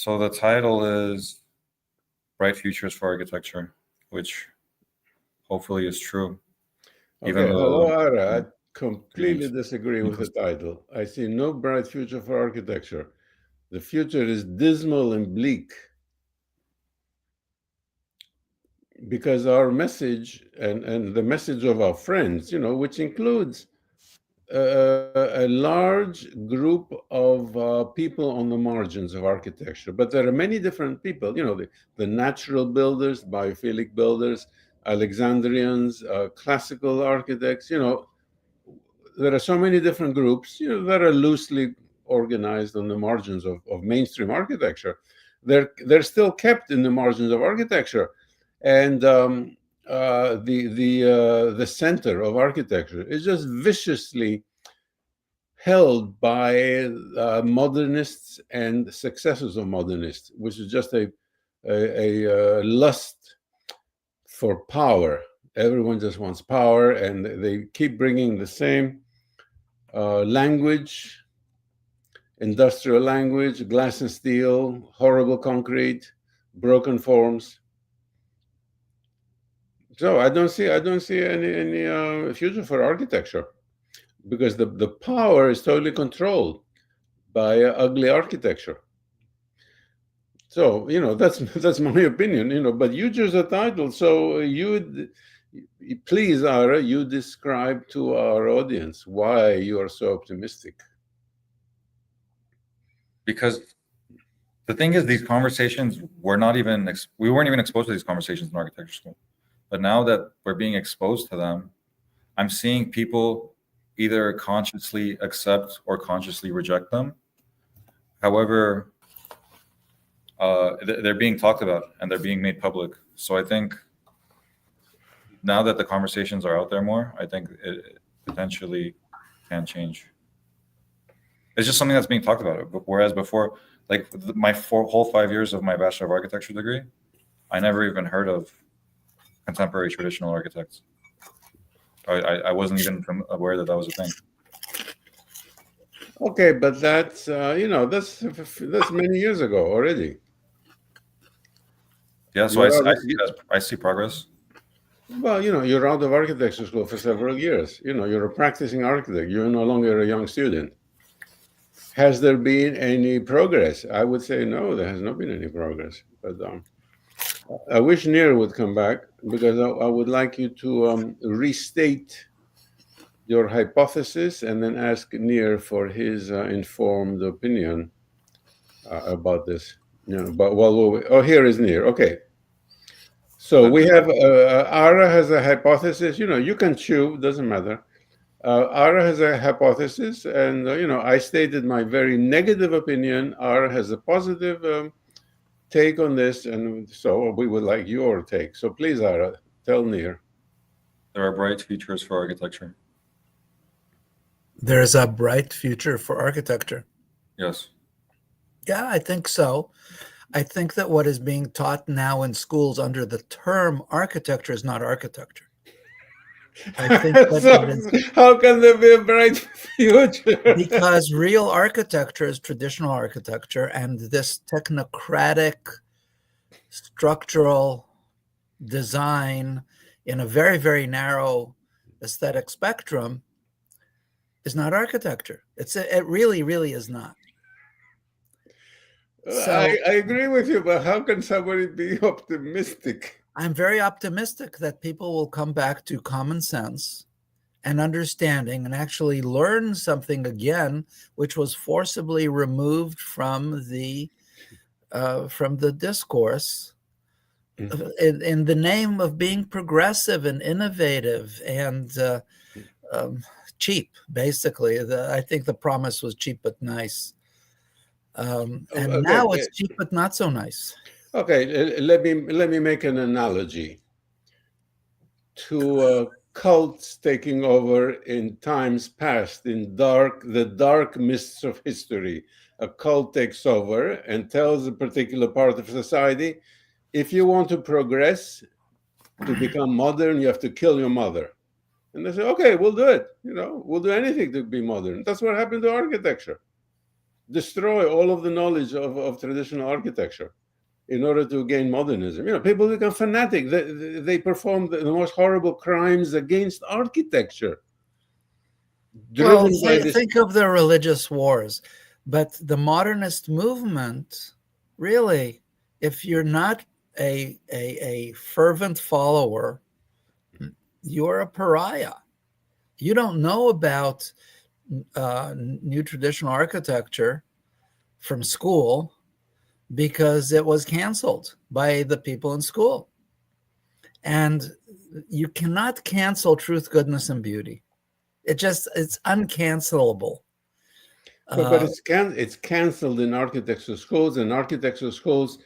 So the title is Bright Futures for Architecture, which hopefully is true. Okay, hello, Ara. I completely disagree with the title. I see no bright future for architecture. The future is dismal and bleak. Because our message and the message of our friends, which includes a large group of people on the margins of architecture. But there are many different people, the natural builders, biophilic builders, Alexandrians, classical architects, there are so many different groups, that are loosely organized on the margins of mainstream architecture. They're still kept in the margins of architecture. And the center of architecture is just viciously held by modernists and successors of modernists, which is just a lust for power. Everyone just wants power, and they keep bringing the same language, industrial language, glass and steel, horrible concrete, broken forms. So I don't see any future for architecture, because the power is totally controlled by ugly architecture. So that's my opinion. But you choose a title, so please, Ara, you describe to our audience why you are so optimistic. Because the thing is, these conversations we weren't even exposed to these conversations in architecture school. But now that we're being exposed to them, I'm seeing people either consciously accept or consciously reject them. However, they're being talked about and they're being made public. So I think now that the conversations are out there more, I think it potentially can change. It's just something that's being talked about. Whereas before, like my whole 5 years of my Bachelor of Architecture degree, I never even heard of contemporary traditional architects. I wasn't even aware that was a thing. Okay, but that's that's many years ago already. Yeah, so I see progress. Well, you're out of architecture school for several years. You're a practicing architect. You're no longer a young student. Has there been any progress? I would say no, there has not been any progress. But I wish Nir would come back, because I would like you to restate your hypothesis and then ask Nir for his informed opinion about this. But here is Nir. Okay. So we have Ara has a hypothesis. You can chew, doesn't matter. Ara has a hypothesis, and I stated my very negative opinion. Ara has a positive take on this, and so we would like your take. So please, Ara, tell Nir. There are bright futures for architecture. There's a bright future for architecture. Yes. Yeah, I think so. I think that what is being taught now in schools under the term architecture is not architecture. I think how can there be a bright future? Because real architecture is traditional architecture, and this technocratic structural design in a very, very narrow aesthetic spectrum is not architecture. It really, really is not. So, I agree with you, but how can somebody be optimistic? I'm very optimistic that people will come back to common sense and understanding and actually learn something again, which was forcibly removed from the discourse in the name of being progressive and innovative and cheap. Basically, I think the promise was cheap but nice. And now it's cheap but not so nice. Okay, let me make an analogy to cults taking over in times past, in the dark mists of history. A cult takes over and tells a particular part of society, if you want to progress, to become modern, you have to kill your mother. And they say, okay, we'll do it. We'll do anything to be modern. That's what happened to architecture. destroy all of the knowledge of traditional architecture in order to gain modernism. People become fanatic. They perform the most horrible crimes against architecture. Well, Driven by this. think of the religious wars, but the modernist movement, really, if you're not a fervent follower, you're a pariah. You don't know about new traditional architecture from school because it was canceled by the people in school. And you cannot cancel truth, goodness, and beauty. It's uncancelable. But it's canceled in architecture schools, and architecture schools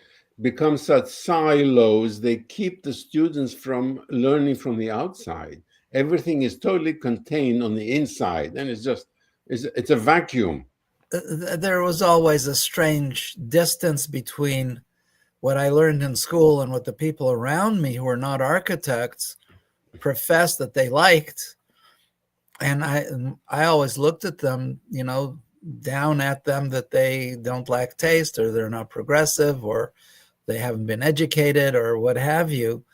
become such silos. They keep the students from learning from the outside. Everything is totally contained on the inside, and it's a vacuum. There was always a strange distance between what I learned in school and what the people around me who are not architects professed that they liked. And I always looked at them, down at them, that they don't lack taste, or they're not progressive, or they haven't been educated, or what have you,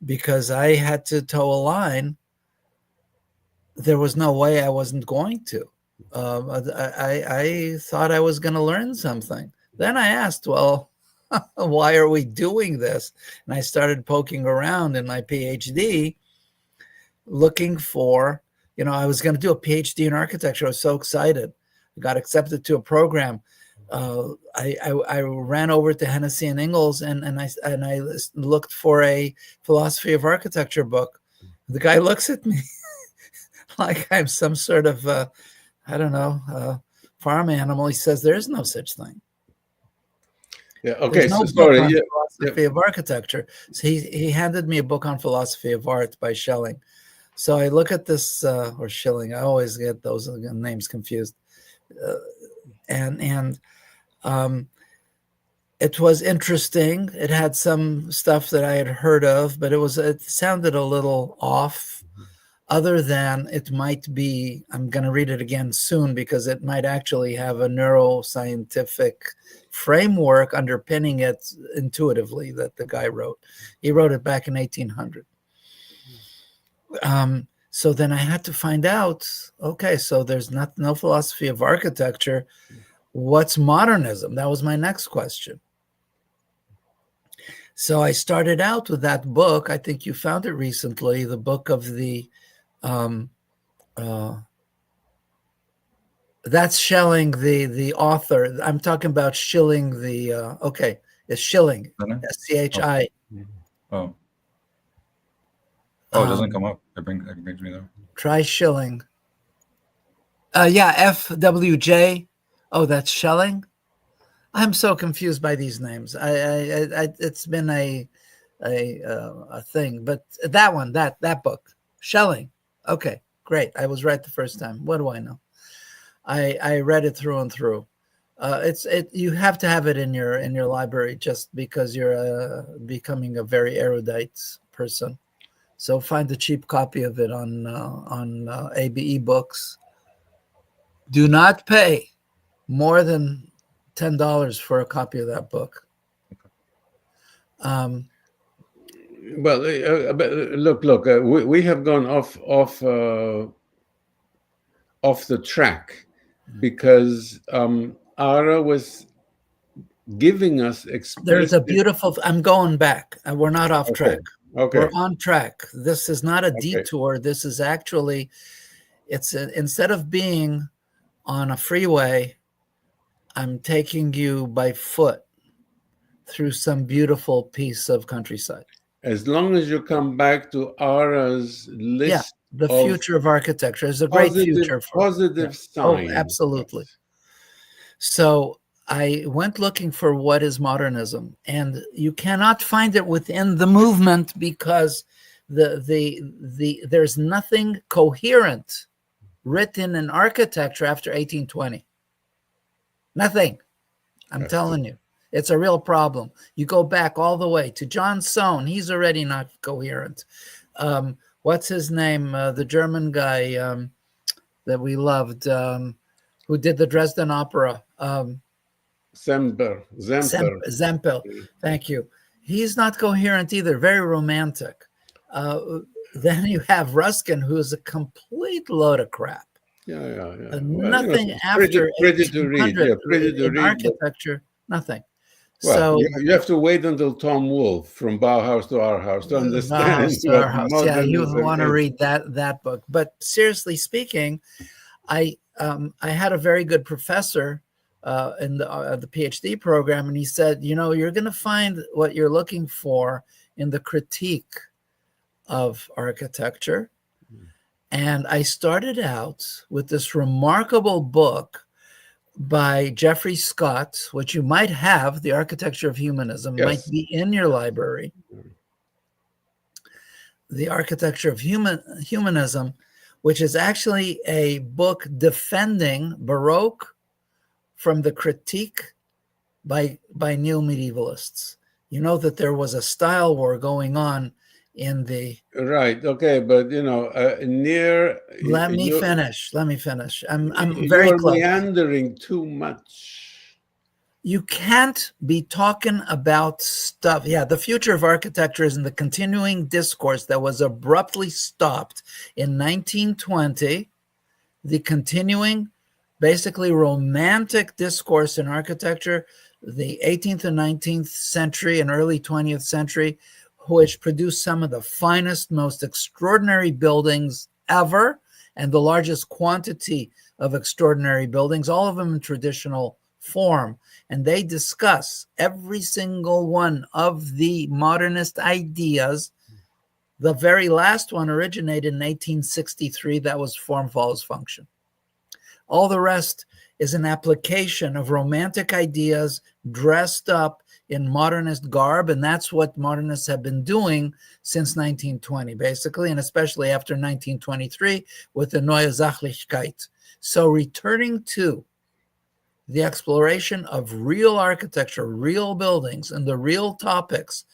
because I had to toe a line. There was no way I wasn't going to. I thought I was going to learn something. Then I asked, well, why are we doing this? And I started poking around in my PhD, looking for, I was going to do a PhD in architecture. I was so excited. I got accepted to a program. I ran over to Hennessy and Ingalls and I looked for a philosophy of architecture book. The guy looks at me like I'm some sort of, farm animal. He says, there is no such thing. Yeah. Okay. No Sorry. Philosophy of architecture. So he handed me a book on philosophy of art by Schelling. So I look at this, or Schilling. I always get those names confused. And it was interesting. It had some stuff that I had heard of, but it sounded a little off. Other than it might be, I'm going to read it again soon because it might actually have a neuroscientific framework underpinning it intuitively that the guy wrote. He wrote it back in 1800. So then I had to find out, okay, so there's no philosophy of architecture. What's modernism? That was my next question. So I started out with that book. I think you found it recently, the book of the that's Schelling, the author. I'm talking about Schilling, it's Schilling, SCHI. Oh, it doesn't come up. It brings me there. Try Schilling. FWJ. Oh, that's Schelling. I'm so confused by these names. It's been a thing, but that book, Schelling. Okay, great. I was right the first time. What do I know? I read it through and through. You have to have it in your library just because you're becoming a very erudite person. So find a cheap copy of it on ABE Books. Do not pay more than $10 for a copy of that book. Well, look. We have gone off the track because Ara was giving us explicit. There's a beautiful. I'm going back. We're not off track. Okay. We're on track. This is not a detour. This is actually, instead of being on a freeway, I'm taking you by foot through some beautiful piece of countryside. As long as you come back to Ara's list, the future of architecture is a great future for positive sign. Oh, absolutely. So I went looking for what is modernism, and you cannot find it within the movement because there's nothing coherent written in architecture after 1820. Nothing. I'm telling you. It's a real problem. You go back all the way to John Sohn. He's already not coherent. What's his name? The German guy that we loved, who who did the Dresden Opera. Zemper. Zempel. Thank you. He's not coherent either. Very romantic. Then you have Ruskin, who is a complete load of crap. Yeah. Nothing after pretty to read. 1800 Yeah, pretty to in read. architecture. Nothing. Well, So you have to wait until Tom Wolfe, From Bauhaus to Our House, to understand Bauhaus to what Our House. Yeah, you modernism want to is. read that book. But seriously speaking, I had a very good professor in the PhD program, and he said, you're going to find what you're looking for in the critique of architecture. And I started out with this remarkable book by Jeffrey Scott, which you might have, The Architecture of Humanism, Yes. might be in your library. The Architecture of Humanism, which is actually a book defending Baroque from the critique by neo-medievalists. You know that there was a style war going on in the... Right. Okay. But, Nir... Let me finish. I'm You're very close. meandering too much. You can't be talking about stuff. Yeah, the future of architecture is in the continuing discourse that was abruptly stopped in 1920. The continuing, basically romantic discourse in architecture, the 18th and 19th century and early 20th century, which produced some of the finest, most extraordinary buildings ever, and the largest quantity of extraordinary buildings, all of them in traditional form. And they discuss every single one of the modernist ideas. The very last one originated in 1863. That was form follows function. All the rest is an application of romantic ideas dressed up in modernist garb, and that's what modernists have been doing since 1920, basically, and especially after 1923 with the Neue Sachlichkeit. So returning to the exploration of real architecture, real buildings, and the real topics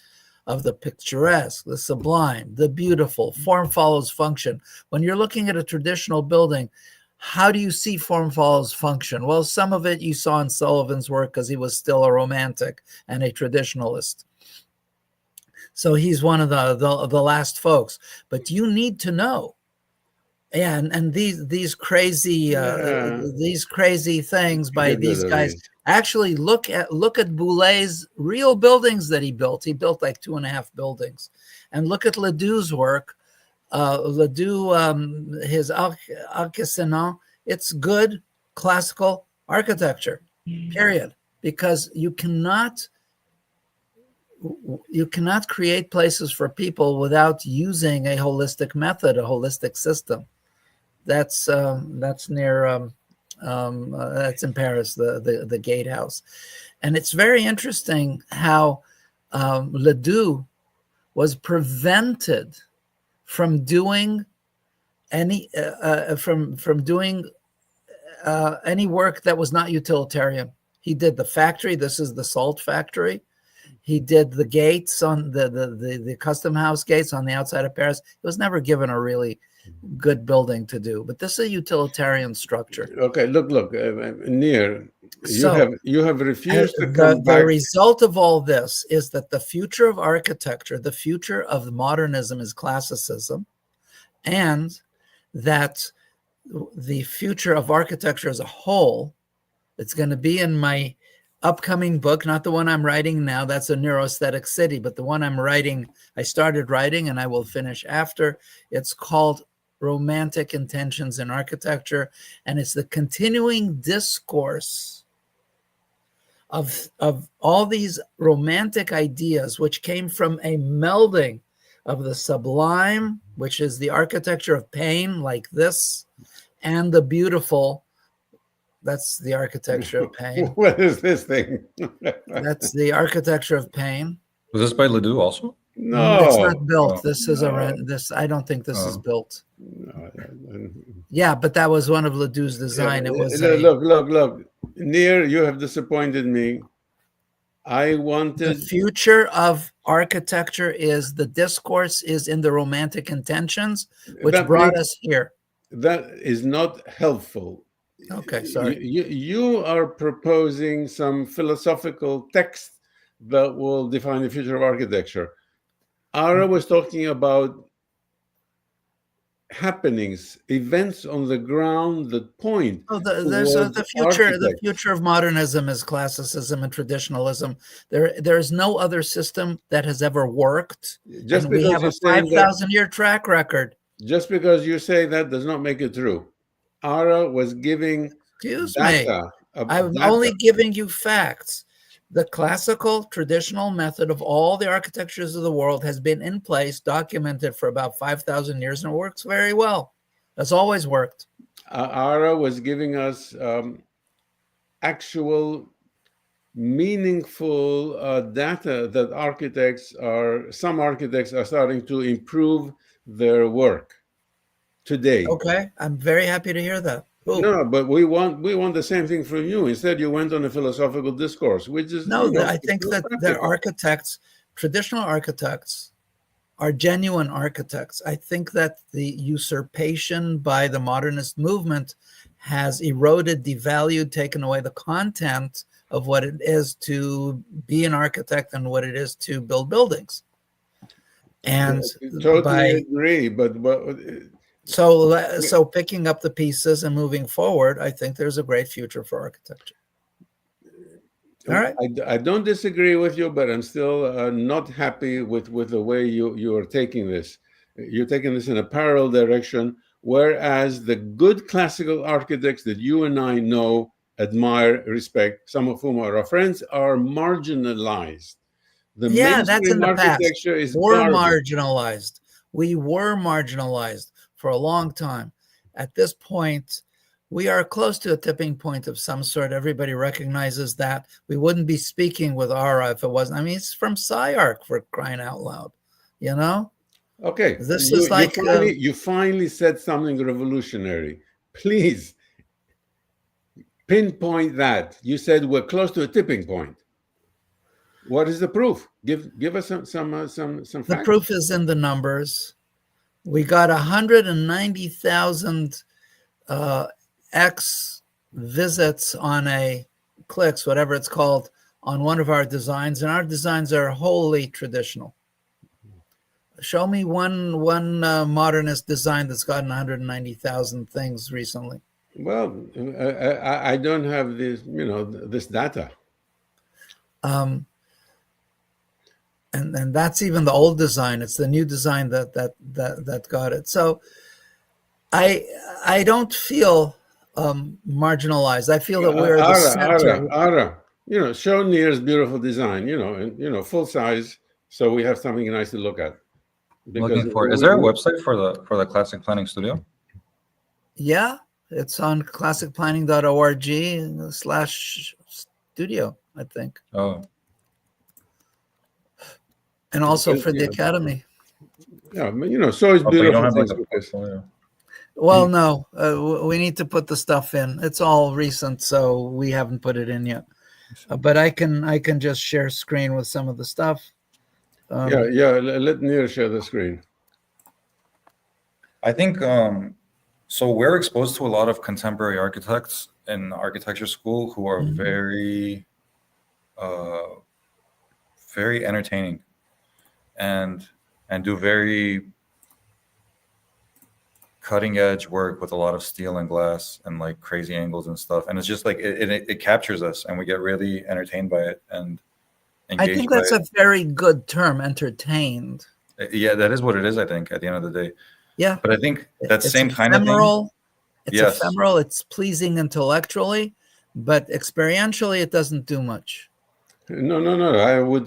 of the picturesque, the sublime, the beautiful, form follows function. When you're looking at a traditional building, how do you see form follows function? Well, some of it you saw in Sullivan's work because he was still a romantic and a traditionalist. So he's one of the last folks. But you need to know, and these crazy things by these guys. Actually, look at Boulet's real buildings that he built. He built like 2.5 buildings, and look at Ledoux's work. Ledoux, his Arc-en-Ciel, it's good classical architecture, period. Because you cannot create places for people without using a holistic method, a holistic system. That's near that's in Paris, the Gatehouse, and it's very interesting how Ledoux was prevented from doing any any work that was not utilitarian. He did the factory. This is the salt factory. He did the gates on the custom house gates on the outside of Paris. He was never given a really good building to do, but this is a utilitarian structure. Okay, look, Nir, you have refused to come back. The result of all this is that the future of architecture, the future of modernism is classicism, and that the future of architecture as a whole, it's going to be in my upcoming book, not the one I'm writing now, that's a neuroaesthetic city, but the one I started writing and I will finish after. It's called Romantic Intentions in Architecture, and it's the continuing discourse of all these romantic ideas which came from a melding of the sublime, which is the architecture of pain like this, and the beautiful, that's the architecture of pain. What is this thing? That's the architecture of pain. Was this by Ledoux also? No, it's not built. Oh, This is I don't think this is built. No. Yeah, but that was one of Ledoux's design. Yeah, It was look. Nir, you have disappointed me. I the wanted future of architecture is the discourse is in the romantic intentions, which brought us here. That is not helpful. Okay, sorry. You are proposing some philosophical text that will define the future of architecture. Ara was talking about happenings, events on the ground that point Oh, there's towards the future. The architects. future of modernism is classicism and traditionalism. There is no other system that has ever worked, Just and we because have you're a saying that, 5,000-year track record. just because you say that does not make it true. Ara was giving Excuse me. data. I'm Data. only giving you facts. The classical traditional method of all the architectures of the world has been in place, documented for about 5,000 years, and it works very well. That's always worked. Ara was giving us actual, meaningful data that some architects are starting to improve their work today. Okay, I'm very happy to hear that. Ooh. No, but we want the same thing from you. Instead, you went on a philosophical discourse, which is No, I it's think not that the practical. architects, traditional architects, are genuine architects. I think that the usurpation by the modernist movement has eroded, devalued, taken away the content of what it is to be an architect and what it is to build buildings. And Totally agree, but so picking up the pieces and moving forward, I think there's a great future for architecture. All right. I don't disagree with you, but I'm still not happy with the way you are taking this. You're taking this in a parallel direction, whereas the good classical architects that you and I know, admire, respect, some of whom are our friends, are marginalized. The That's in mainstream the past. architecture is We're garbage. marginalized. We were marginalized for a long time. At this point, we are close to a tipping point of some sort. Everybody recognizes that. We wouldn't be speaking with Ara if it wasn't. I mean, it's from SciArc, for crying out loud, you know? Okay, This is like you finally said something revolutionary. Please pinpoint that. You said we're close to a tipping point. What is the proof? Give us some facts. The proof is in the numbers. We got 190,000 X visits on a clicks, whatever it's called, on one of our designs, and our designs are wholly traditional. Show me one modernist design that's gotten 190,000 things recently. Well, I don't have this data. And that's even the old design. It's the new design that got it. So I don't feel marginalized. I feel that we're the center. Ara, show Nir's beautiful design, and full size, so we have something nice to look at. Looking for. Is there a website for the Classic Planning Studio? Yeah, it's on classicplanning.org/studio, I think. Oh. And also for the Academy. Yeah, so it's beautiful. You don't have like a portfolio. Well, no, we need to put the stuff in. It's all recent, so we haven't put it in yet. But I can just share screen with some of the stuff. Let Nir share the screen. I think so. We're exposed to a lot of contemporary architects in architecture school who are very, very entertaining, and do very cutting edge work with a lot of steel and glass and like crazy angles and stuff. And it's just like it captures us, and we get really entertained by it and engaged. I think that's a very good term, entertained. Yeah, that is what it is, I think, at the end of the day. Yeah. But I think that same kind of thing. It's ephemeral, it's pleasing intellectually, but experientially it doesn't do much. No. I would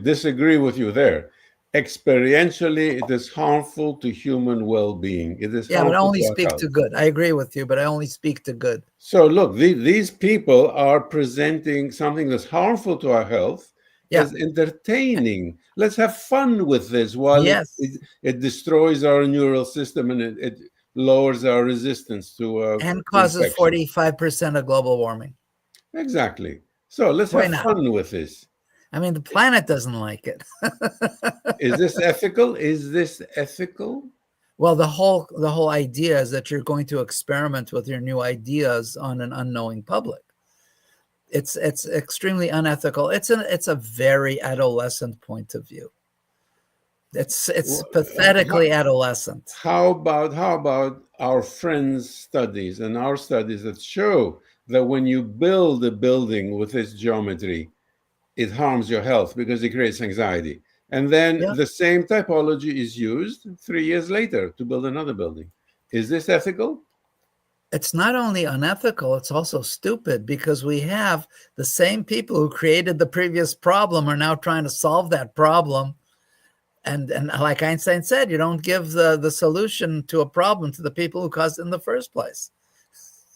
disagree with you there. Experientially, it is harmful to human well-being. It is but I only to speak to good. I agree with you, but I only speak to good. So look, these people are presenting something that's harmful to our health as entertaining. Let's have fun with this while it destroys our neural system and it lowers our resistance to and causes 45% of global warming. Exactly. So let's have fun with this. I mean, the planet doesn't like it. Is this ethical? Is this ethical? Well, the whole idea is that you're going to experiment with your new ideas on an unknowing public. It's extremely unethical. It's a very adolescent point of view. It's pathetically adolescent. How about our friends' studies and our studies that show that when you build a building with its geometry, it harms your health because it creates anxiety. And then the same typology is used 3 years later to build another building. Is this ethical? It's not only unethical, it's also stupid, because we have the same people who created the previous problem are now trying to solve that problem. And like Einstein said, you don't give the solution to a problem to the people who caused it in the first place.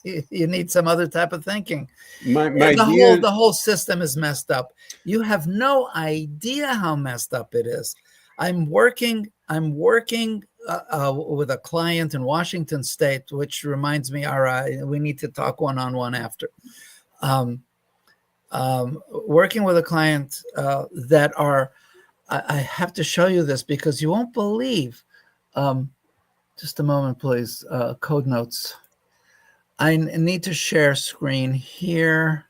You need some other type of thinking. The whole system is messed up. You have no idea how messed up it is. I'm working with a client in Washington State, which reminds me, all right, we need to talk one-on-one after. Working with a client that are, I have to show you this because you won't believe. Just a moment, please. Code notes. I need to share screen here,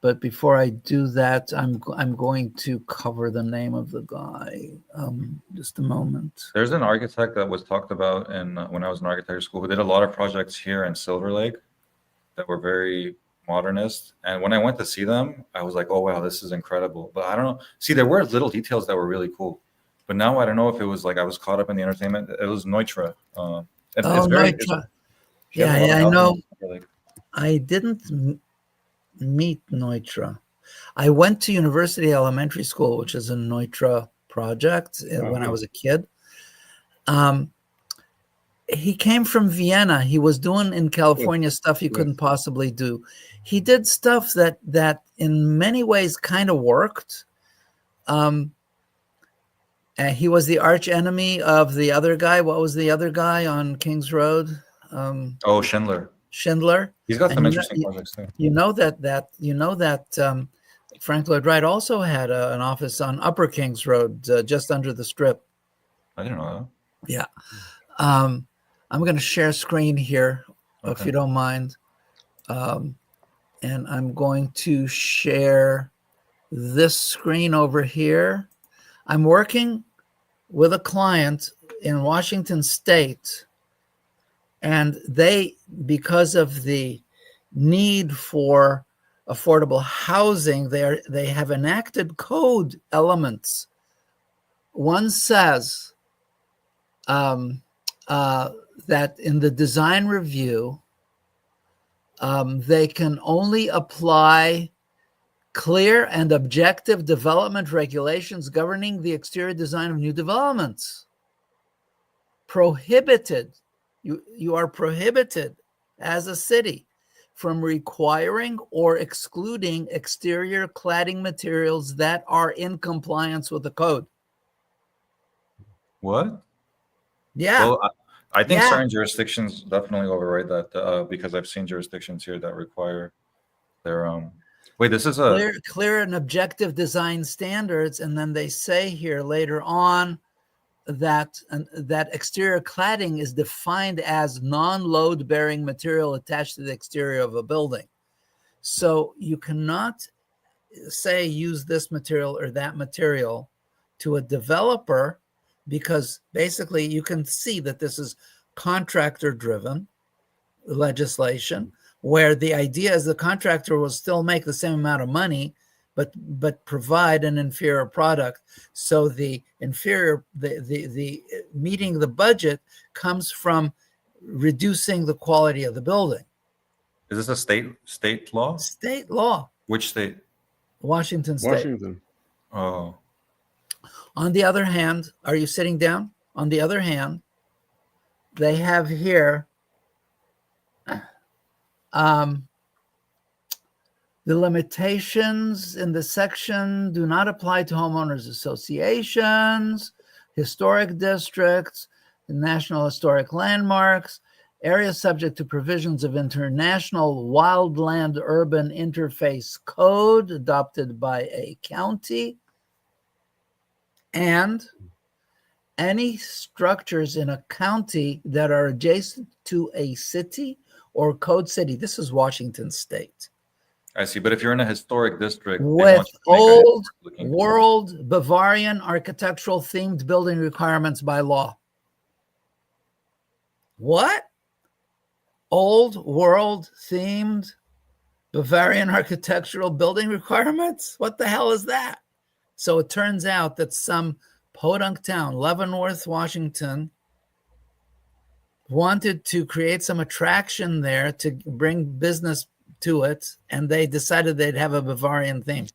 but before I do that, I'm going to cover the name of the guy. Just a moment. There's an architect that was talked about when I was in architecture school who did a lot of projects here in Silver Lake that were very modernist. And when I went to see them, I was like, oh, wow, this is incredible. But I don't know. See, there were little details that were really cool. But now I don't know if it was like I was caught up in the entertainment. It was Neutra. It's very Neutra. Yeah, I know. I didn't meet Neutra. I went to University Elementary School, which is a Neutra project when I was a kid. He came from Vienna. He was doing in California stuff he couldn't possibly do. He did stuff that in many ways kind of worked. He was the arch enemy of the other guy. What was the other guy on Kings Road? Schindler. Schindler. He's got some interesting projects too. You know that Frank Lloyd Wright also had an office on Upper Kings Road, just under the Strip. I didn't know that. Yeah. I'm going to share screen here, if you don't mind. And I'm going to share this screen over here. I'm working with a client in Washington State, and they, because of the need for affordable housing, they have enacted code elements. One says that in the design review, they can only apply clear and objective development regulations governing the exterior design of new developments. Prohibited. You are prohibited as a city from requiring or excluding exterior cladding materials that are in compliance with the code. What? Yeah. Well, I think certain jurisdictions definitely override that because I've seen jurisdictions here that require their wait, this is a clear and objective design standards, and then they say here later on that exterior cladding is defined as non-load bearing material attached to the exterior of a building. So you cannot say use this material or that material to a developer, because basically you can see that this is contractor driven legislation, where the idea is the contractor will still make the same amount of money, but provide an inferior product. So the meeting the budget comes from reducing the quality of the building. Is this a state law? State law. Which state? Washington State. Washington. Oh. On the other hand, are you sitting down? On the other hand, they have here the limitations in the section do not apply to homeowners associations, historic districts, national historic landmarks, areas subject to provisions of International Wildland Urban Interface Code adopted by a county, and any structures in a county that are adjacent to a city or code city. This is Washington State. I see. But if you're in a historic district, they With want you to make a old looking- world Bavarian architectural themed building requirements by law. What? Old world themed Bavarian architectural building requirements? What the hell is that? So it turns out that some podunk town, Leavenworth, Washington, wanted to create some attraction there to bring business to it, and they decided they'd have a Bavarian theme.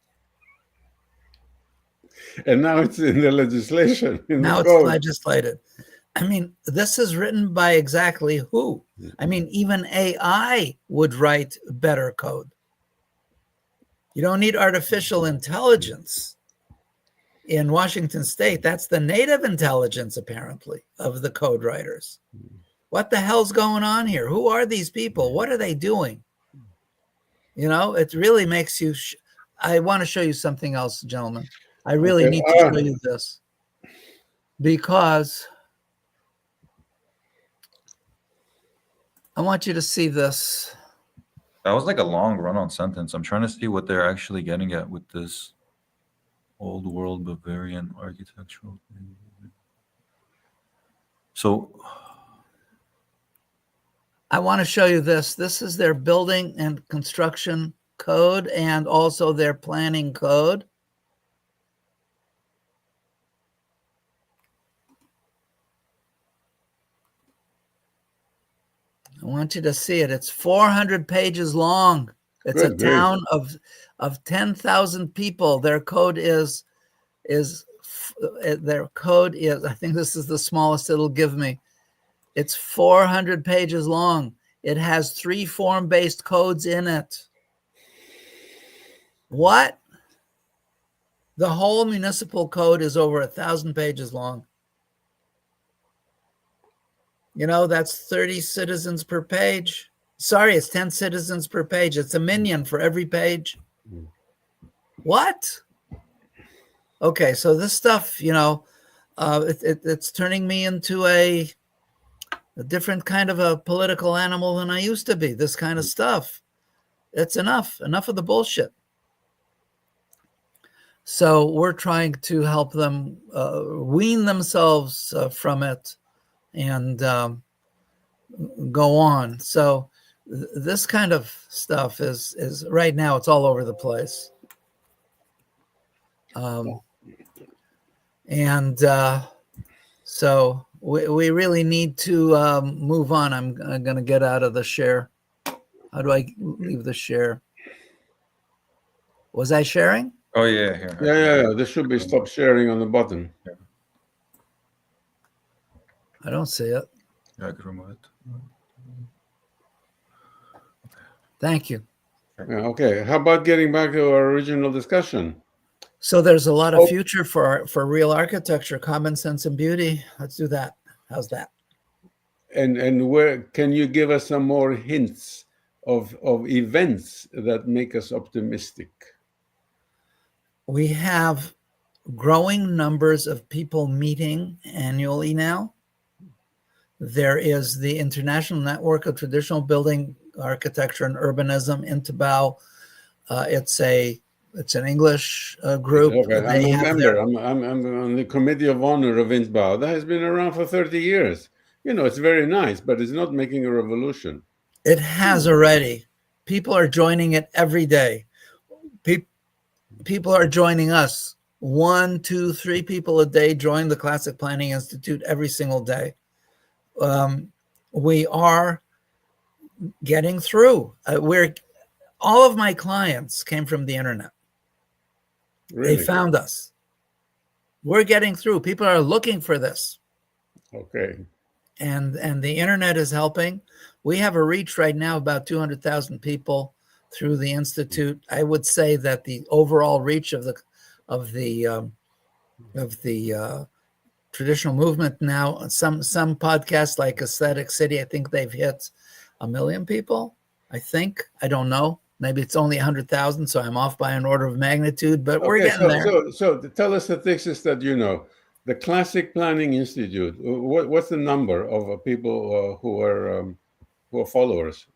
And now it's in the legislation. Now it's legislated. I mean, this is written by exactly who? I mean, even AI would write better code. You don't need artificial intelligence. In Washington State, that's the native intelligence, apparently, of the code writers. What the hell's going on here? Who are these people? What are they doing? You know, it really makes you... I want to show you something else, gentlemen. I really need to show you this. Because I want you to see this. That was like a long run-on sentence. I'm trying to see what they're actually getting at with this old world Bavarian architectural. So I want to show you this. This is their building and construction code and also their planning code. I want you to see it. It's 400 pages long. It's a town of 10,000 people. Their code is, I think this is the smallest it'll give me. It's 400 pages long. It has 3 form-based codes in it. What? The whole municipal code is over 1,000 pages long. You know, that's 30 citizens per page. Sorry, it's 10 citizens per page. It's a minion for every page. What? Okay, so this stuff, you know, it's turning me into a different kind of a political animal than I used to be. This kind of stuff. It's enough of the bullshit. So we're trying to help them wean themselves from it and go on. So this kind of stuff is right now, it's all over the place. So we really need to move on. I'm going to get out of the share. How do I leave the share? Was I sharing? oh yeah, here. Yeah. There should be stop sharing on the bottom. I don't see it. Yeah, I could remove it. Thank you. Yeah, okay. How about getting back to our original discussion? So there's a lot of future for real architecture, common sense and beauty. Let's do that. How's that? And where can you give us some more hints of events that make us optimistic? We have growing numbers of people meeting annually now. There is the International Network of Traditional Building Architecture and Urbanism in Tabao. It's an English group. Okay, I'm a member. I'm on the Committee of Honor of INTBAU. That has been around for 30 years. You know, it's very nice, but it's not making a revolution. It has already. People are joining it every day. People are joining us. 1, 2, 3 people a day join the Classic Planning Institute every single day. We are getting through. All of my clients came from the internet. Really? They found us. We're getting through. People are looking for this. Okay. And the internet is helping. We have a reach right now of about 200,000 people through the Institute. I would say that the overall reach of the traditional movement now, some podcasts like Aesthetic City, I think they've hit 1 million people. I think. I don't know. Maybe it's only 100,000, so I'm off by an order of magnitude, but we're getting there. So tell us the thesis that you know. the Classic Planning Institute. What's the number of people who are followers?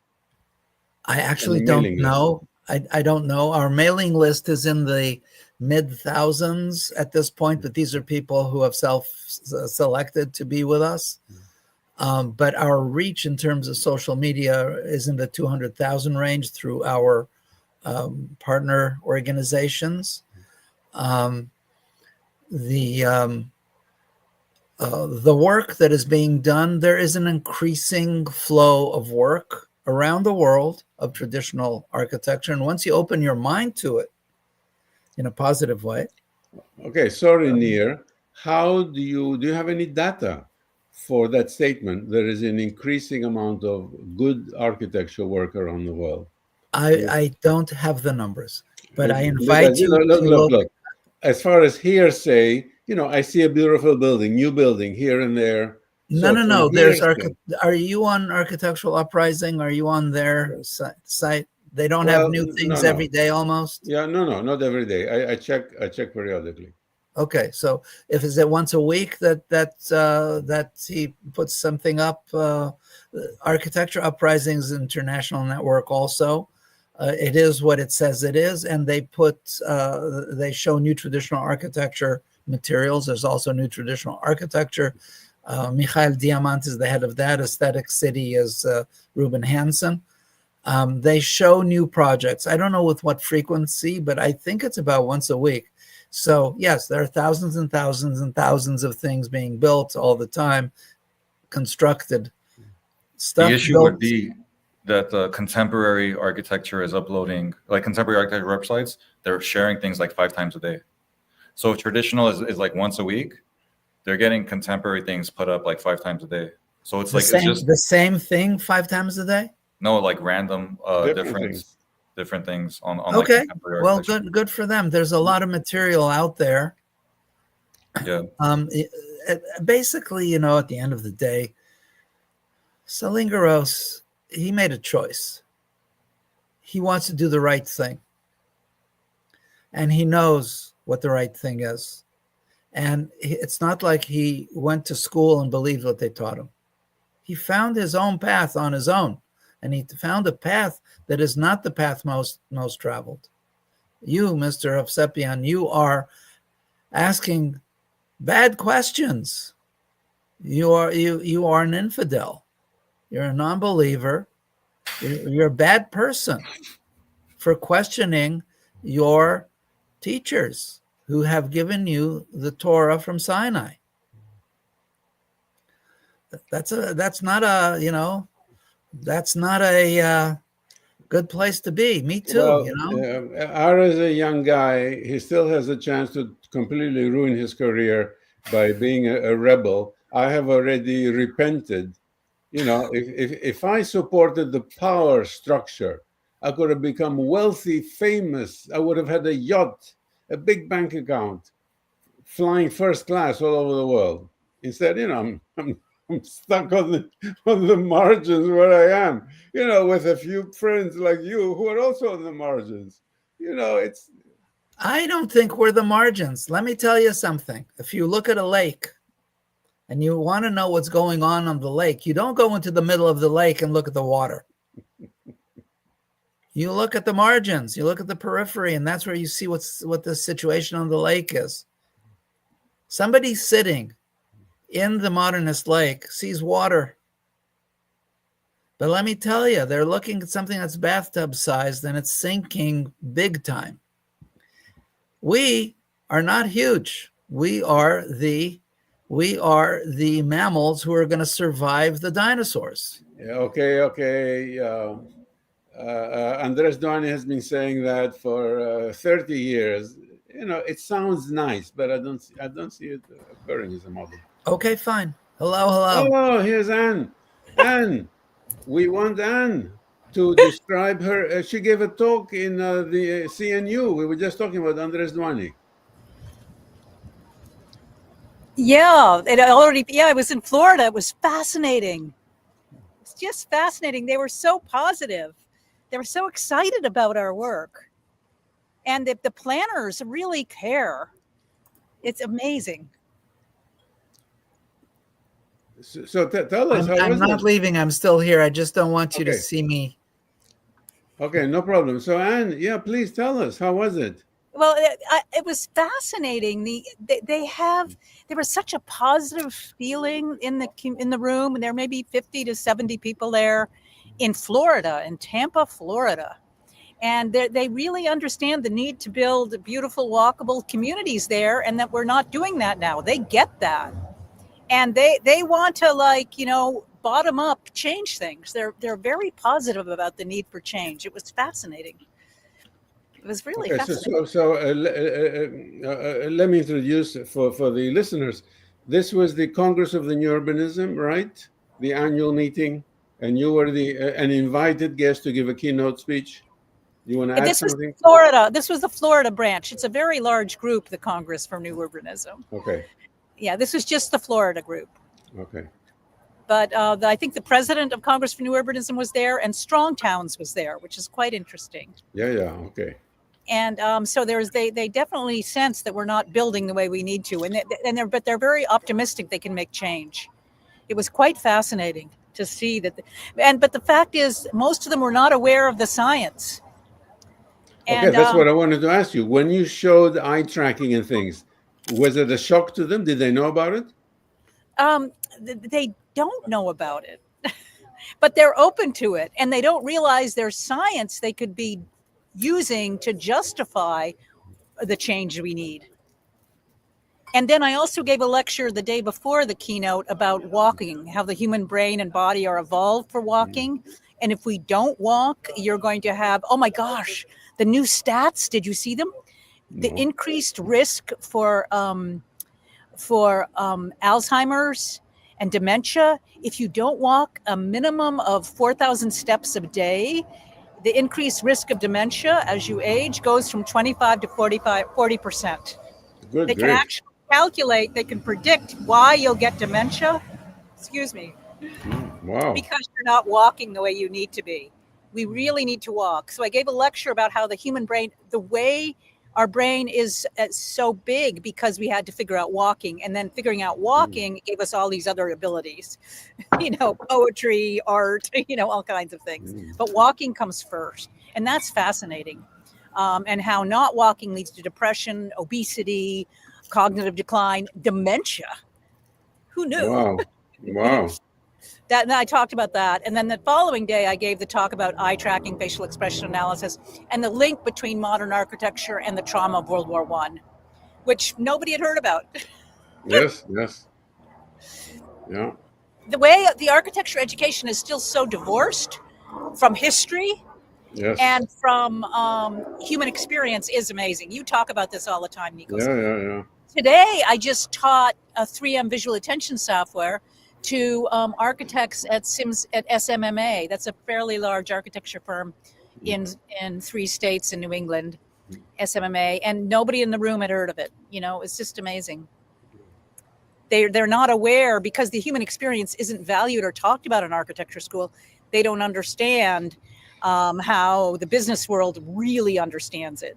I on actually the don't mailing list? know. I don't know. Our mailing list is in the mid thousands at this point, but these are people who have self-selected to be with us. But our reach in terms of social media is in the 200,000 range through our partner organizations. The work that is being done, there is an increasing flow of work around the world of traditional architecture. And once you open your mind to it in a positive way. Okay, sorry, Nir. How do you have any data for that statement? There is an increasing amount of good architectural work around the world. I don't have the numbers, but I Because, invite you to look. As far as hearsay, I see a beautiful building, new building here and there. So No. from There's hearsay, Are you on Architectural Uprising? Are you on their site? They don't have well, new things no. every day almost? Yeah, no, not every day. I check periodically. Okay, so if is it once a week that he puts something up? Architecture Uprising's international network also. It is what it says it is, and they they show new traditional architecture materials. There's also new traditional architecture. Michael Diamant is the head of that. Aesthetic City is Ruben Hansen. They show new projects. I don't know with what frequency, but I think it's about once a week. So yes, there are thousands and thousands and thousands of things being built all the time, constructed. Stuff The issue built. would be that the contemporary architecture is uploading, like contemporary architecture websites, they're sharing things like 5 times a day. So if traditional is like once a week, they're getting contemporary things put up like 5 times a day. So it's like, it's just the same thing 5 times a day. no, like random different things on like Okay, contemporary well, architecture. good for them. There's a lot of material out there. Yeah. Basically, at the end of the day, Salingaros, he made a choice. He wants to do the right thing. And he knows what the right thing is. And it's not like he went to school and believed what they taught him. He found his own path on his own. And he found a path that is not the path most traveled. You, Mr. Hovsepyan, you are asking bad questions. You are an infidel. You're a non-believer. You're a bad person for questioning your teachers who have given you the Torah from Sinai. That's not a good place to be. Me too. Well, Ara is a young guy. He still has a chance to completely ruin his career by being a rebel. I have already repented. If I supported the power structure, I could have become wealthy, famous. I would have had a yacht, a big bank account, flying first class all over the world. Instead, I'm stuck on the margins where I am, with a few friends like you who are also on the margins. I don't think we're the margins. Let me tell you something. If you look at a lake and you want to know what's going on the lake, you don't go into the middle of the lake and look at the water. You look at the margins, you look at the periphery, and that's where you see what the situation on the lake is. Somebody sitting in the modernist lake sees water. But let me tell you, they're looking at something that's bathtub sized and it's sinking big time. We are not huge. We are the mammals who are going to survive the dinosaurs. Okay. Andres Duani has been saying that for 30 years. It sounds nice, but I don't see it occurring as a model. Okay, fine. Hello. Oh, here's Ann. Ann, we want Ann to describe her. She gave a talk in the CNU. We were just talking about Andres Duani. Yeah, I was in Florida. It was fascinating. It's just fascinating. They were so positive. They were so excited about our work. And the planners really care. It's amazing. So tell us, how I'm was not it? leaving. I'm still here. I just don't want you to Okay. see me. Okay, no problem. So Anne, yeah, please tell us, how was it? Well, it was fascinating. There was such a positive feeling in the room, and there may be 50 to 70 people there in Florida, in Tampa, Florida. And they really understand the need to build beautiful, walkable communities there, and that we're not doing that now. They get that, and they want to bottom up change things. They're very positive about the need for change. It was fascinating. It was really Okay, fascinating. let me introduce for the listeners. This was the Congress of the New Urbanism, right? The annual meeting, and you were an invited guest to give a keynote speech. You want to add This was something? Florida. This was the Florida branch. It's a very large group, the Congress for New Urbanism. Okay, Yeah, this was just the Florida group. okay. But I think the president of Congress for New Urbanism was there, and Strong Towns was there, which is quite interesting. Yeah, okay. And so they definitely sense that we're not building the way we need to, but they're very optimistic they can make change. It was quite fascinating to see that, but the fact is, most of them were not aware of the science. Okay, And that's what I wanted to ask you. When you showed eye tracking and things, was it a shock to them? Did they know about it? They don't know about it, but they're open to it, and they don't realize there's science they could be using to justify the change we need. And then I also gave a lecture the day before the keynote about walking, how the human brain and body are evolved for walking. And if we don't walk, you're going to have, oh my gosh, the new stats, did you see them? The No. increased risk for Alzheimer's and dementia. If you don't walk a minimum of 4,000 steps a day, the increased risk of dementia as you age goes from 25 to 40%. Good They can grief. actually calculate, they can predict why you'll get dementia, Wow. because you're not walking the way you need to be. We really need to walk. So I gave a lecture about how the human brain, the way our brain is so big because we had to figure out walking, and then figuring out walking gave us all these other abilities, poetry, art, all kinds of things. But walking comes first, and that's fascinating. And how not walking leads to depression, obesity, cognitive decline, dementia. Who knew? Wow. And I talked about that. And then the following day, I gave the talk about eye tracking, facial expression analysis, and the link between modern architecture and the trauma of World War I, which nobody had heard about. Yes. Yeah. The way the architecture education is still so divorced from history Yes. and from human experience is amazing. You talk about this all the time, Nikos. Yeah. Today, I just taught a 3M visual attention software to architects at SMMA. That's a fairly large architecture firm in 3 states in New England, SMMA, and nobody in the room had heard of it. It's just amazing. They're not aware, because the human experience isn't valued or talked about in architecture school. They don't understand how the business world really understands it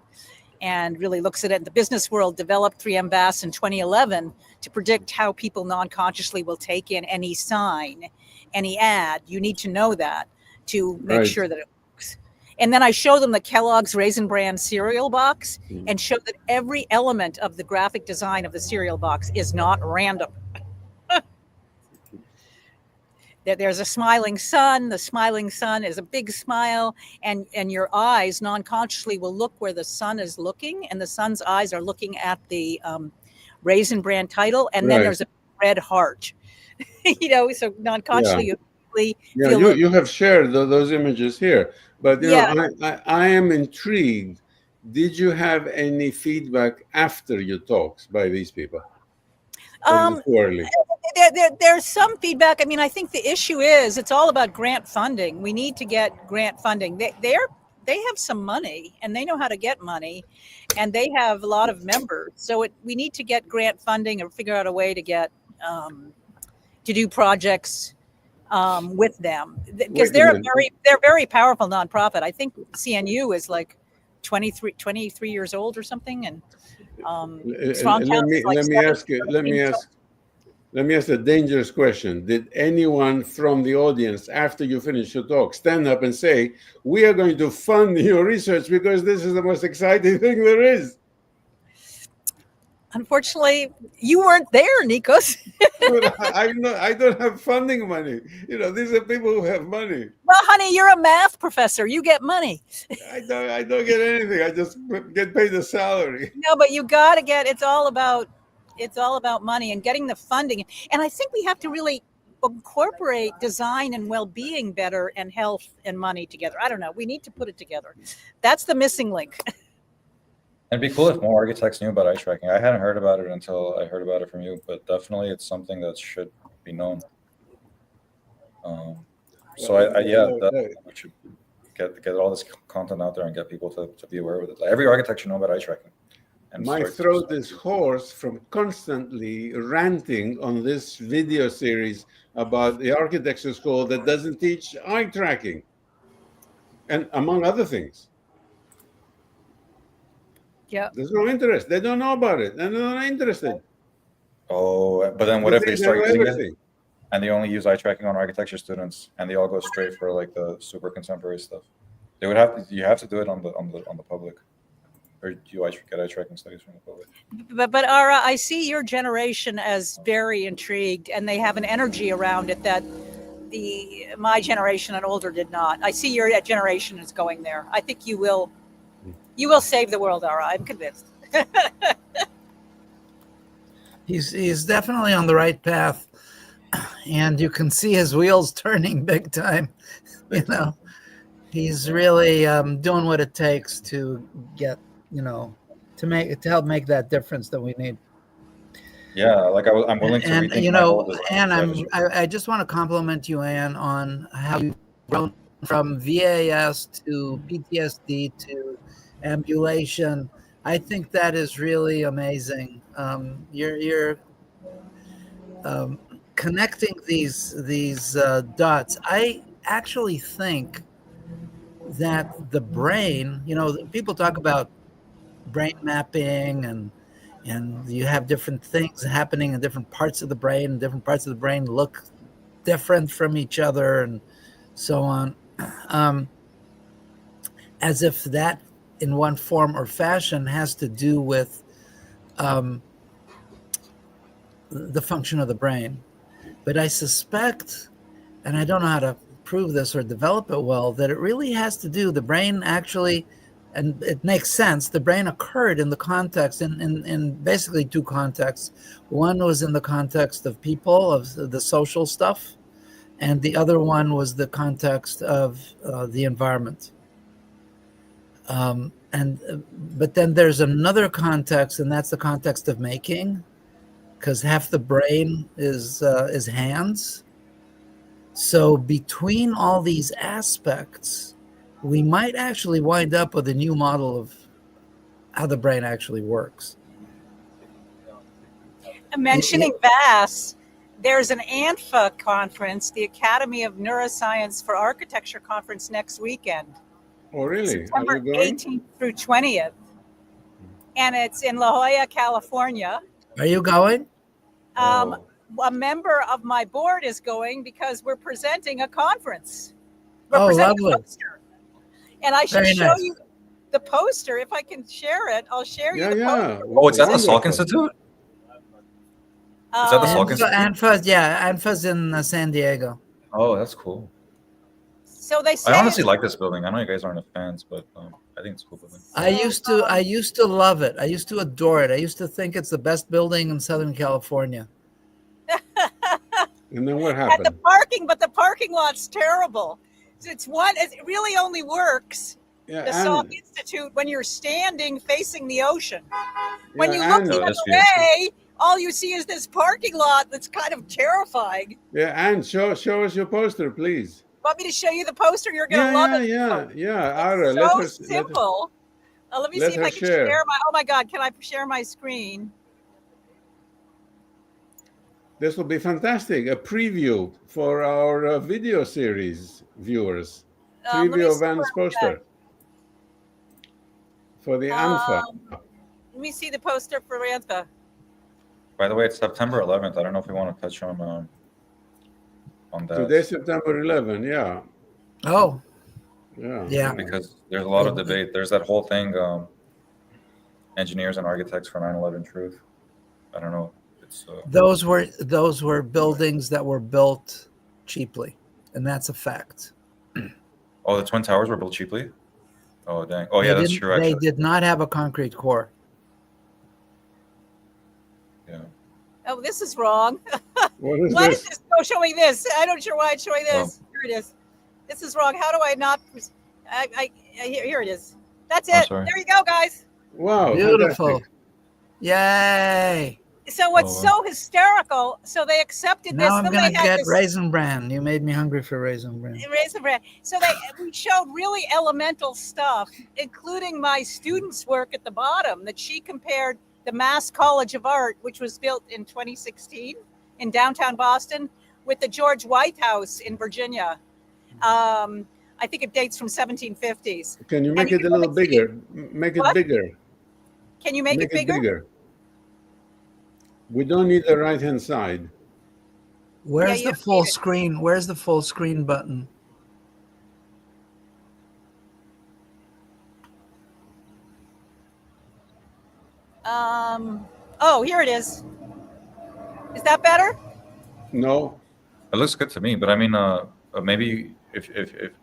and really looks at it. The business world developed 3M VAS in 2011 to predict how people non-consciously will take in any sign, any ad. You need to know that to make sure that it works. And then I show them the Kellogg's Raisin Bran cereal box and show that every element of the graphic design of the cereal box is not random. There's a smiling sun. The smiling sun is a big smile, and your eyes non-consciously will look where the sun is looking, and the sun's eyes are looking at the Raisin Bran title, and then there's a red heart. So non-consciously you feel you have shared those images here, but I am intrigued. Did you have any feedback after your talks by these people? Too early. There's some feedback. I mean, I think the issue is it's all about grant funding. We need to get grant funding. They have some money, and they know how to get money, and they have a lot of members. So we need to get grant funding or figure out a way to get to do projects with them, because they're a very powerful nonprofit. I think CNU is like 23 years old or something, and let me ask Let me ask a dangerous question. Did anyone from the audience, after you finish your talk, stand up and say, "We are going to fund your research because this is the most exciting thing there is"? Unfortunately, you weren't there, Nikos. I don't have funding money. These are people who have money. Well, honey, you're a math professor. You get money. I don't get anything. I just get paid a salary. No, but you got to get. It's all about money and getting the funding. And I think we have to really incorporate design and well-being better, and health and money together. I don't know. We need to put it together. That's the missing link. It'd be cool if more architects knew about eye tracking. I hadn't heard about it until I heard about it from you, but definitely it's something that should be known. We should get all this content out there and get people to be aware of it. Like, every architect should know about eye tracking. My throat is hoarse from constantly ranting on this video series about the architecture school that doesn't teach eye tracking, and among other things. Yeah. There's no interest. They don't know about it, and they're not interested. Oh, but then what if they start using everything. it and they only use eye tracking on architecture students, and they all go straight for like the super contemporary stuff? You have to do it on the public, or do you get eye tracking studies from the public? But Ara, I see your generation as very intrigued, and they have an energy around it that my generation and older did not. I see your generation is going there. I think you will save the world, Ara. I'm convinced. He's definitely on the right path, and you can see his wheels turning big time. He's really doing what it takes to get, to help make that difference that we need. Yeah, like I'm willing to rethink my whole design Ann, strategy. I just want to compliment you, Ann, on how you've grown from VAS to PTSD to ambulation. I think that is really amazing. You're connecting these dots. I actually think that the brain, people talk about brain mapping and you have different things happening in different parts of the brain, and different parts of the brain look different from each other and so on. As if that in one form or fashion has to do with the function of the brain. But I suspect, and I don't know how to prove this or develop it well, that it really has to do, the brain actually, and it makes sense, the brain occurred in the context, in basically two contexts. One was in the context of people, of the social stuff, and the other one was the context of the environment. But then there's another context, and that's the context of making, because half the brain is hands. So between all these aspects, we might actually wind up with a new model of how the brain actually works. Mentioning VAS, there's an ANFA conference, the Academy of Neuroscience for Architecture conference next weekend. Oh, really? September 18th through 20th. And it's in La Jolla, California. Are you going? A member of my board is going because we're presenting a conference. Oh, lovely. A poster. And I should show you the poster. If I can share it, I'll share you the poster. Oh, it's at the Salk Institute? Is that the Salk Institute? ANFA's in San Diego. Oh, that's cool. So they say I honestly like this building. I know you guys aren't fans, but I think it's a cool building. I used to love it. I used to adore it. I used to think it's the best building in Southern California. And then what happened? But the parking lot's terrible. It really only works. Yeah, the Salk Institute when you're standing facing the ocean. When you look the other way, all you see is this parking lot that's kind of terrifying. Yeah, Ann, show us your poster, please. Want me to show you the poster? You're going to love it. Yeah. Ara, it's so simple. Let me see if I can share my. Oh my God! Can I share my screen? This will be fantastic. A preview for our video series viewers. Preview of Ann's poster for the ANFA. Let me see the poster for ANFA. By the way, it's September 11th. I don't know if we want to touch on that. Today's September 11. Yeah. Oh, Yeah. Yeah. Because there's a lot of debate. There's that whole thing, engineers and architects for 9/11 truth. I don't know. It's those were buildings that were built cheaply, and that's a fact. oh, the Twin Towers were built cheaply. Oh dang. Oh They yeah, that's didn't- true. Actually, They did not have a concrete core. yeah. Oh, this is wrong. What is Why this? is this showing this? I don't sure why it's showing this. Here it is. This is wrong. How do I not? Here it is. That's I'm it. sorry. There you go, guys. Wow. Beautiful. fantastic. Yay. So what's Oh, so hysterical? So they accepted this. Now I'm then going they to had get this Raisin Bran. You made me hungry for Raisin Bran. Raisin Bran. So we showed really elemental stuff, including my student's work at the bottom, that she compared the Mass College of Art, which was built in 2016 in downtown Boston, with the George White House in Virginia. I think it dates from 1750s. Can you make you it a can little really see- bigger? Make it What? bigger. Can you make it bigger? We don't need the right-hand side. Where's you the don't full need it. screen? Where's the full screen button? Oh, here it is. Is that better? No. It looks good to me, but I mean, maybe if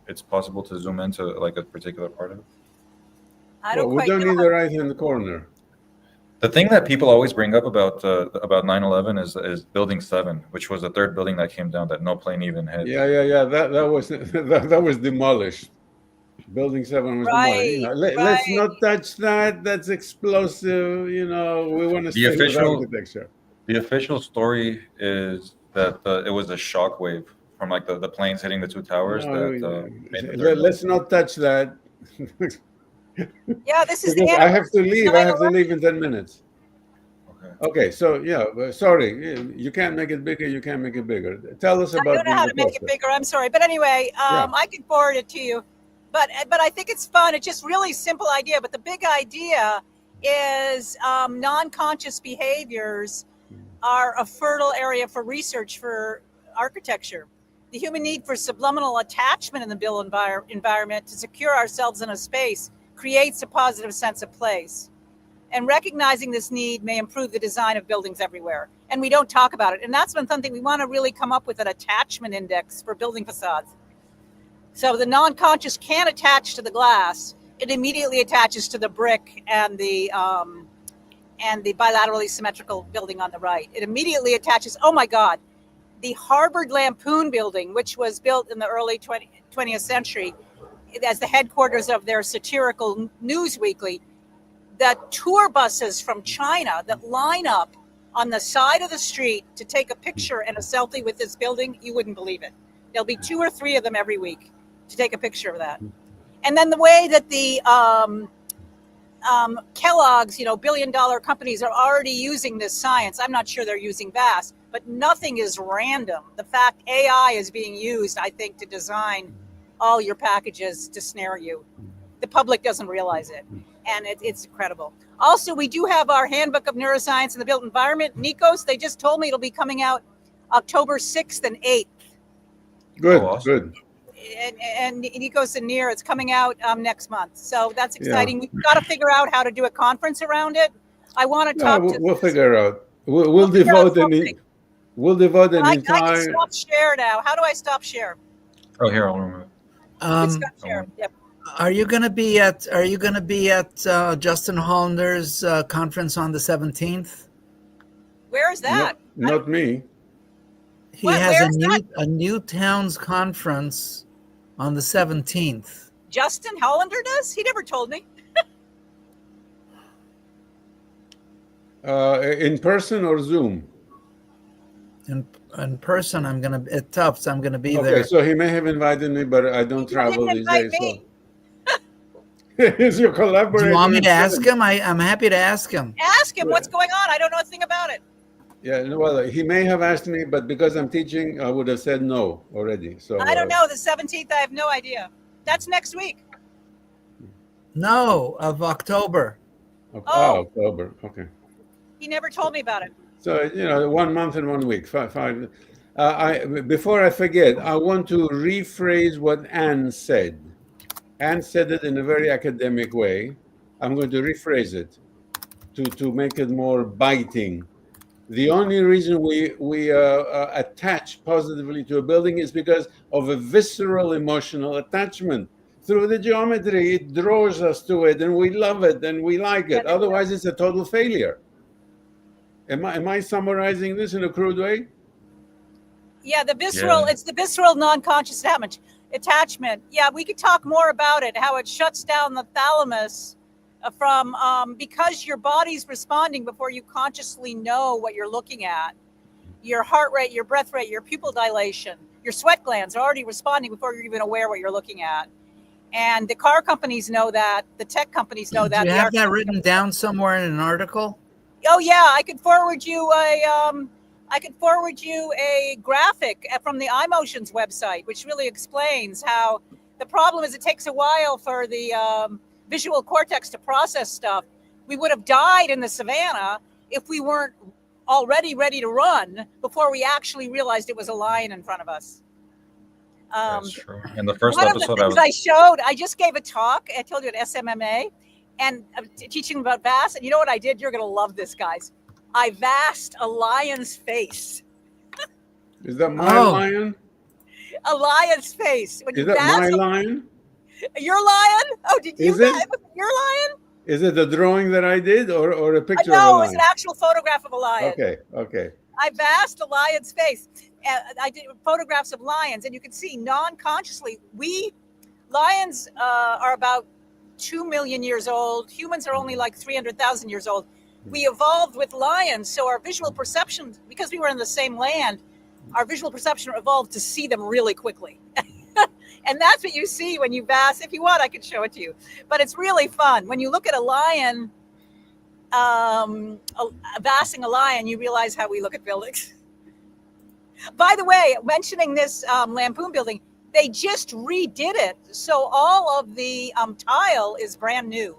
it's possible to zoom into like a particular part of it. I Well, don't we quite don't know. need the right-hand corner. The thing that people always bring up about 9/11 is Building 7, which was the third building that came down that no plane even hit. Yeah. That was that was demolished. Building 7 was demolished. You know, let's right. not touch that. That's explosive. You know, we want to The stay with official- architecture. The official story is that it was a shock wave from like the planes hitting the two towers. No, Made the third let's not touch that. Yeah, this is Because the I have to leave. I have to 9/11. leave in 10 minutes. building. Okay, so yeah, sorry, you can't make it bigger. You can't make it bigger. Tell us I about don't know how to make it poster. bigger. I'm sorry, but anyway, Yeah. I can forward it to you. But I think it's fun. It's just really simple idea. But the big idea is non-conscious behaviors are a fertile area for research for architecture. The human need for subliminal attachment in the built environment to secure ourselves in a space creates a positive sense of place. And recognizing this need may improve the design of buildings everywhere. And we don't talk about it. And that's been something we want to really come up with, an attachment index for building facades. So the non-conscious can attach to the glass. It immediately attaches to the brick and the bilaterally symmetrical building on the right. It immediately attaches, oh my God, the Harvard Lampoon building, which was built in the early 20th century as the headquarters of their satirical news weekly. The tour buses from China that line up on the side of the street to take a picture and a selfie with this building, you wouldn't believe it. There'll be 2 or 3 of them every week to take a picture of that. And then the way that the Kellogg's, billion-dollar companies are already using this science. I'm not sure they're using vast, but nothing is random. The fact AI is being used, I think, to design all your packages to snare you. The public doesn't realize it, and it's incredible. Also, we do have our Handbook of Neuroscience in the Built Environment. Nikos, they just told me it'll be coming out October 6th and 8th. Good, Oh, awesome. good. And Nikos and Nir, it's coming out next month. So that's exciting. We've got to figure out how to do a conference around it. I want to Yeah, talk to. we'll figure out. We'll figure out devote an. something. We'll devote an I can entire. stop share now. How do I stop share? Oh, here I'll remove it. Stop share. Yep. Are you going to be at Justin Hollander's conference on the 17th? Where is that? Not me. He Where has is a new towns conference on the 17th. Justin Hollander does? He never told me. In person or Zoom? In person, I'm going to at Tufts. I'm going to be Okay, there. so he may have invited me, but I don't He travel didn't these invite days. me. So. He's your collaborator. Do you want me to in ask seven. him? I'm happy to ask him. Ask him what's going on. I don't know a thing about it. Yeah, no, well, he may have asked me, but because I'm teaching, I would have said no already. So I don't know. The 17th, I have no idea. That's next week. No, of October. Oh, Oh. October. Okay. He never told me about it. So 1 month and 1 week, five. Before I forget, I want to rephrase what Anne said. Anne said it in a very academic way. I'm going to rephrase it to make it more biting. The only reason we attach positively to a building is because of a visceral emotional attachment. Through the geometry, it draws us to it, and we love it, and we like it. Otherwise, it's a total failure. Am I summarizing this in a crude way? Yeah, the visceral, Yeah. it's the visceral non-conscious attachment. Yeah, we could talk more about it, how it shuts down the thalamus from, because your body's responding before you consciously know what you're looking at. Your heart rate, your breath rate, your pupil dilation, your sweat glands are already responding before you're even aware what you're looking at. And the car companies know that, the tech companies know that. Do you the have that written down somewhere in an article? Oh yeah, I could forward you a graphic from the iMotions website, which really explains how the problem is it takes a while for the visual cortex to process stuff. We would have died in the savannah if we weren't already ready to run before we actually realized it was a lion in front of us. That's true. In the first One of the episode, things I just gave a talk, I told you at SMMA, and teaching about VAS. And you know what I did? You're going to love this, guys. I VAS'd a lion's face. Is that my Oh. lion? A lion's face. When Is you that my VAS lion? your lion? Oh, did you? Is it? Your lion? Is it the drawing that I did, or a picture of a No, lion? it's an actual photograph of a lion. Okay. I VAS'd a lion's face. I did photographs of lions, and you can see non-consciously, lions are about 2 million years old. Humans are only like 300,000 years old. We evolved with lions, so our visual perception, because we were in the same land, our visual perception evolved to see them really quickly. And that's what you see when you VAS. If you want, I could show it to you. But it's really fun. When you look at a lion, VASing a lion, you realize how we look at buildings. By the way, mentioning this Lampoon building, they just redid it. So all of the tile is brand new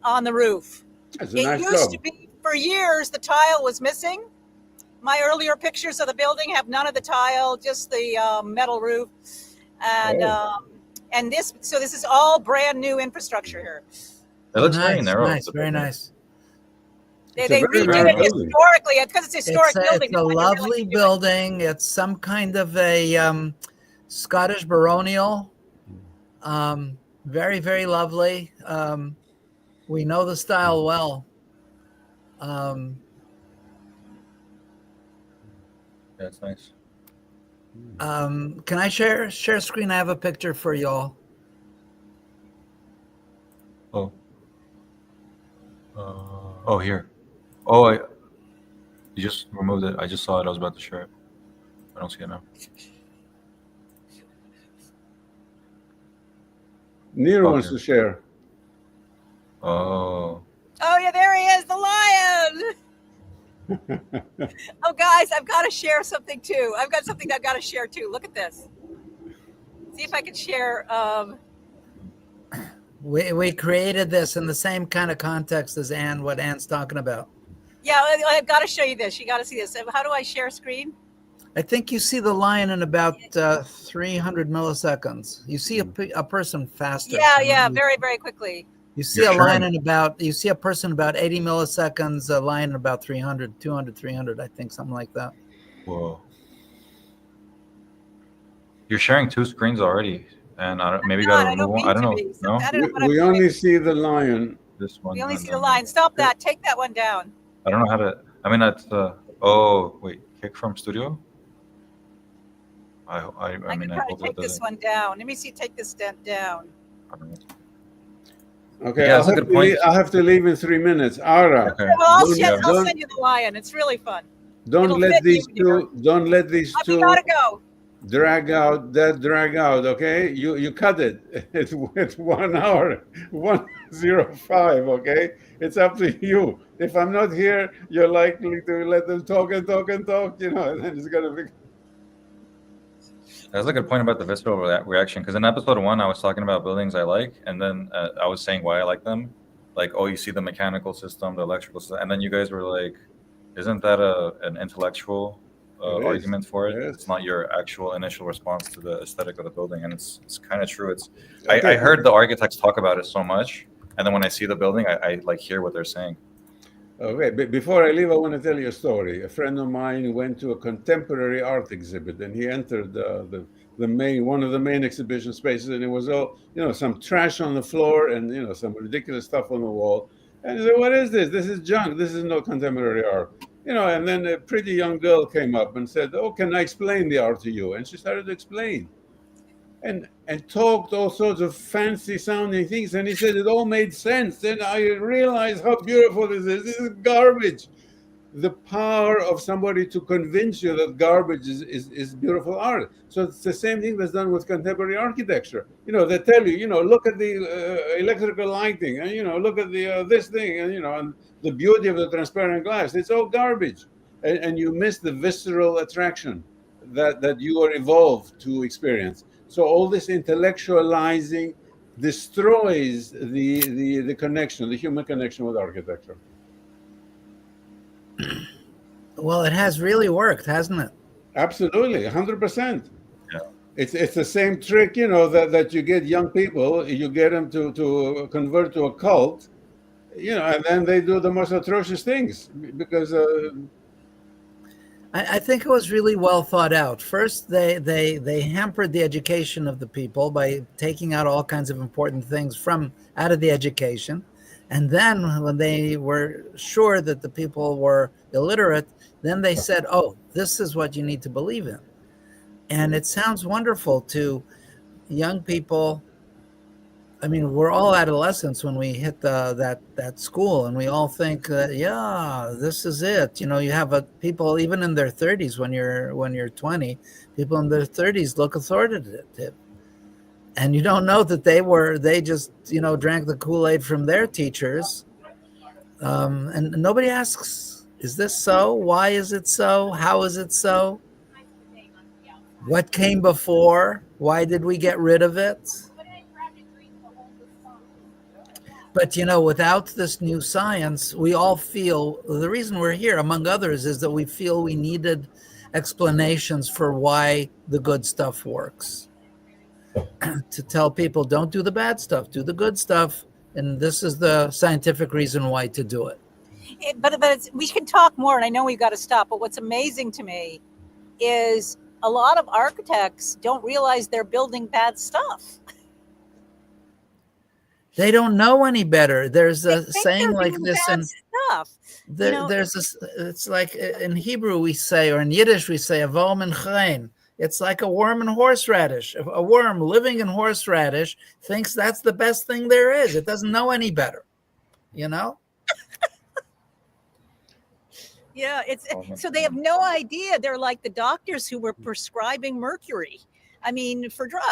on the roof. That's a It nice used job. to be, for years, the tile was missing. My earlier pictures of the building have none of the tile, just the metal roof. And this is all brand new infrastructure here. it looks very Nice, narrow. nice, very nice. It's a They very redid narrow it building. historically because it's a historic building. It's a They wanted to really lovely do it. building. It's some kind of a Scottish baronial. Very, very lovely. We know the style well. That's nice. Can I share screen? I have a picture for y'all. Oh. Oh, here. Oh, you just removed it. I just saw it. I was about to share it. I don't see it now. Nir Oh, wants here. to share. Oh. Oh yeah, there he is, the lion. Oh guys, I've got to share something too. I've got something I've got to share too. Look at this. See if I can share. We created this in the same kind of context as what Ann's talking about. Yeah, I've got to show you this. You got to see this. How do I share screen? I think you see the lion in about 300 milliseconds. You see a person faster. Yeah, very, very quickly. You see You're a lion sharing. you see a person about 80 milliseconds, a lion in about 300, 200, 300, I think, something like that. Whoa. You're sharing two screens already, and maybe you gotta remove one. I don't know. No, I don't know what I'm We doing. only see the lion. this one. We only and see the then- line. Stop that. Take that one down. I don't know how to. I mean, that's. Oh wait, kick from studio. I I'm mean, gonna I try to hope take that this doesn't. one down. Let me see. Take this down. I don't know. Okay, Yeah, that's a good point. I have to leave in 3 minutes. Ara, Okay. Well, I'll Don't- send you the lion. It's really fun. don't It'll let fit these you, two. Don't let these We two gotta go. drag out. Okay, you cut it. It's 1 hour, 1:05. Okay, it's up to you. If I'm not here, you're likely to let them talk and talk and talk. And then it's gonna be. That's a good point about the visceral reaction, because in episode 1, I was talking about buildings I like, and then I was saying why I like them. Like, oh, you see the mechanical system, the electrical system, and then you guys were like, isn't that an intellectual It is. argument for it? Yes. It's not your actual initial response to the aesthetic of the building, and it's kind of true. It's Okay. I heard the architects talk about it so much, and then when I see the building, I like hear what they're saying. Okay, before I leave, I want to tell you a story. A friend of mine went to a contemporary art exhibit, and he entered the one of the main exhibition spaces, and it was all, some trash on the floor and some ridiculous stuff on the wall. And he said, "What is this? This is junk. This is no contemporary art." And then a pretty young girl came up and said, "Oh, can I explain the art to you?" And she started to explain. And talked all sorts of fancy sounding things, and he said it all made sense. And I realized how beautiful this is. This is garbage. The power of somebody to convince you that garbage is beautiful art. So it's the same thing that's done with contemporary architecture. They tell you, look at the electrical lighting, and look at the this thing, and the beauty of the transparent glass. It's all garbage, and you miss the visceral attraction that you are evolved to experience. So all this intellectualizing destroys the connection, the human connection with architecture. Well, it has really worked, hasn't it? Absolutely, 100%. Yeah. It's the same trick, that you get young people, you get them to convert to a cult, and then they do the most atrocious things because. I think it was really well thought out. First, they hampered the education of the people by taking out all kinds of important things out of the education. And then when they were sure that the people were illiterate, then they said, "Oh, this is what you need to believe in." And it sounds wonderful to young people. I mean, we're all adolescents when we hit that school, and we all think, "Yeah, this is it." You have people even in their 30s when you're 20, people in their 30s look authoritative, and you don't know that they just drank the Kool-Aid from their teachers, and nobody asks, "Is this so? Why is it so? How is it so? What came before? Why did we get rid of it?" But, without this new science, we all feel the reason we're here, among others, is that we feel we needed explanations for why the good stuff works. To tell people, don't do the bad stuff, do the good stuff. And this is the scientific reason why to do it. But we can talk more, and I know we've got to stop. But what's amazing to me is a lot of architects don't realize they're building bad stuff. They don't know any better. There's a saying like this in stuff. There's this. It's like in Hebrew we say, or in Yiddish we say, "A worm in chain." It's like a worm in horseradish. A worm living in horseradish thinks that's the best thing there is. It doesn't know any better. Yeah, so they have no idea. They're like the doctors who were prescribing mercury. I mean, for drug,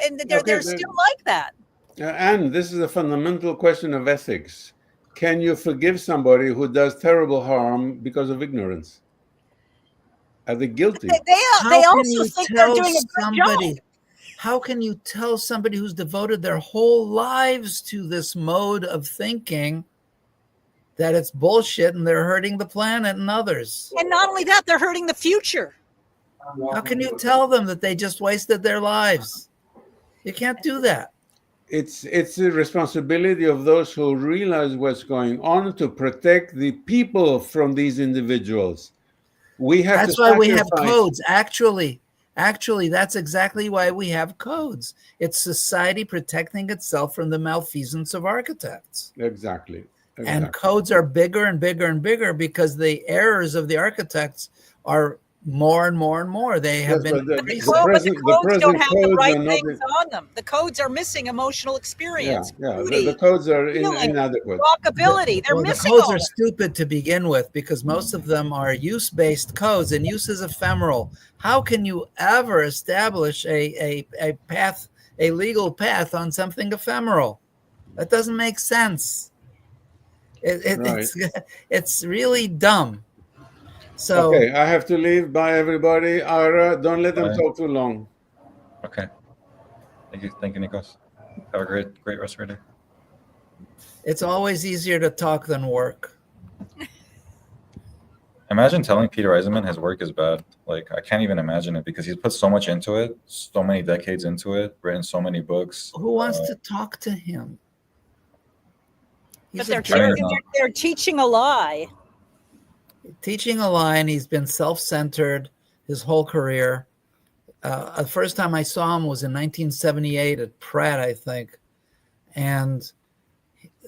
and they're still like that. And this is a fundamental question of ethics. Can you forgive somebody who does terrible harm because of ignorance? Are they guilty? They also think they're doing a good job. How can you tell somebody who's devoted their whole lives to this mode of thinking that it's bullshit and they're hurting the planet and others? And not only that, they're hurting the future. How can you tell them that they just wasted their lives? You can't do that. It's the responsibility of those who realize what's going on to protect the people from these individuals. That's why we have codes. Actually, that's exactly why we have codes. It's society protecting itself from the malfeasance of architects. Exactly. And codes are bigger and bigger and bigger because the errors of the architects are more and more and more. They have been. But the codes don't have the right things on them. The codes are missing emotional experience. The codes are inadequate. Walkability. They're missing. The codes are stupid to begin with because most of them are use-based codes, and use is ephemeral. How can you ever establish a path, a legal path on something ephemeral? That doesn't make sense. It's really dumb. So, okay, I have to leave. Bye, everybody. Ira, don't let them talk too long. Okay. Thank you, Nikos. Have a great rest of your day. It's always easier to talk than work. Imagine telling Peter Eisenman his work is bad. Like, I can't even imagine it because he's put so much into it, so many decades into it, written so many books. Who wants to talk to him? But He's a they're teaching a lie. teaching a lie, and he's been self-centered his whole career. The first time I saw him was in 1978 at Pratt, I think. And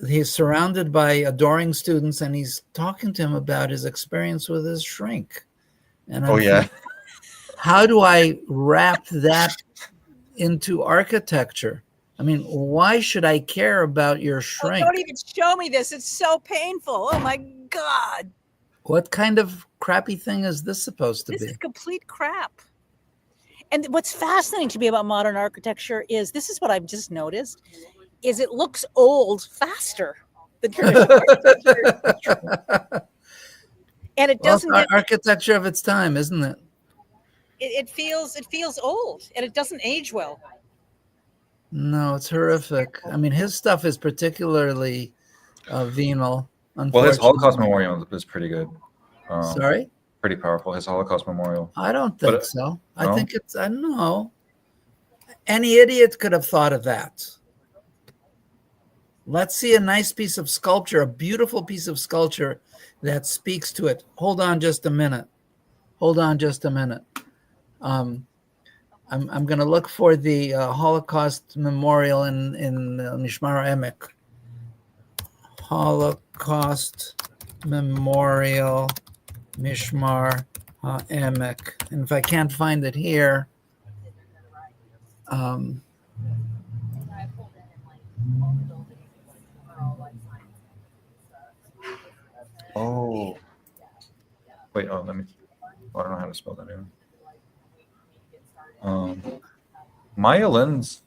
he's surrounded by adoring students, and he's talking to him about his experience with his shrink. And I'm thinking, how do I wrap that into architecture? I mean, why should I care about your shrink? Oh, don't even show me this. It's so painful. Oh my God. What kind of crappy thing is this supposed to This be? is complete crap. And what's fascinating to me about modern architecture is, this is what I've just noticed, is it looks old faster than traditional architecture. And it doesn't Well, architecture of its time, isn't it? it feels old, and it doesn't age well. No, it's horrific. I mean, his stuff is particularly venal. Well, his Holocaust memorial is pretty good. Sorry? Pretty powerful. His Holocaust memorial. I don't think so. I no? think it's, I don't know. Any idiot could have thought of that. Let's see a nice piece of sculpture, a beautiful piece of sculpture that speaks to it. Hold on just a minute. I'm going to look for the Holocaust memorial in Mishmar Emek. Holocaust memorial, Mishmar Emek. And if I can't find it here, Oh. Wait, let me. I don't know how to spell that even. Maya Lin's,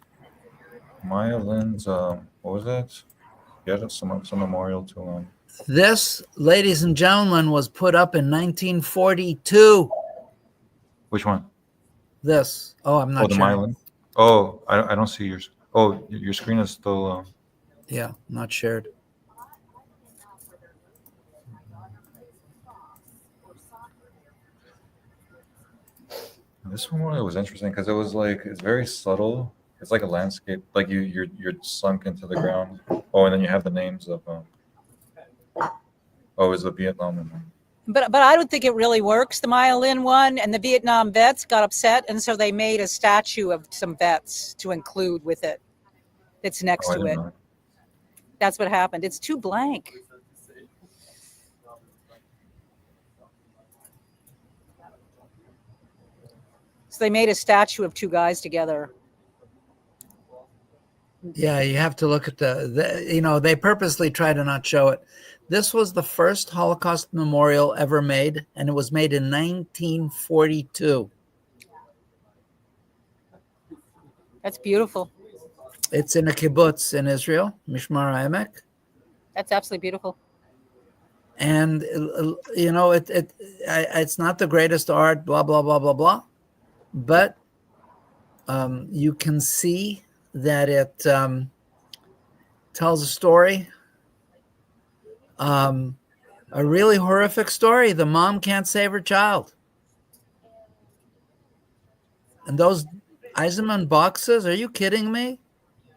what was that? Yeah, some memorial to this, ladies and gentlemen, was put up in 1942. Which one? This. Oh, I'm not the sure. Maya Lin? Oh, I don't see yours. Oh, your screen is still. Yeah, not shared. This one was interesting because it was like, it's very subtle. It's like a landscape, like you're sunk into the ground. Oh, and then you have the names of. Is the Vietnam one? But I don't think it really works, the Maya Lin one, and the Vietnam vets got upset, and so they made a statue of some vets to include with it. That's next to it. That's what happened. It's too blank. So they made a statue of two guys together. Yeah, you have to look at they purposely try to not show it. This was the first Holocaust memorial ever made, and it was made in 1942. That's beautiful. It's in a kibbutz in Israel, Mishmar Emek. That's absolutely beautiful. And, it's not the greatest art, blah, blah, blah, blah, blah. But you can see that it tells a story, a really horrific story. The mom can't save her child. And those Eisenman boxes, are you kidding me?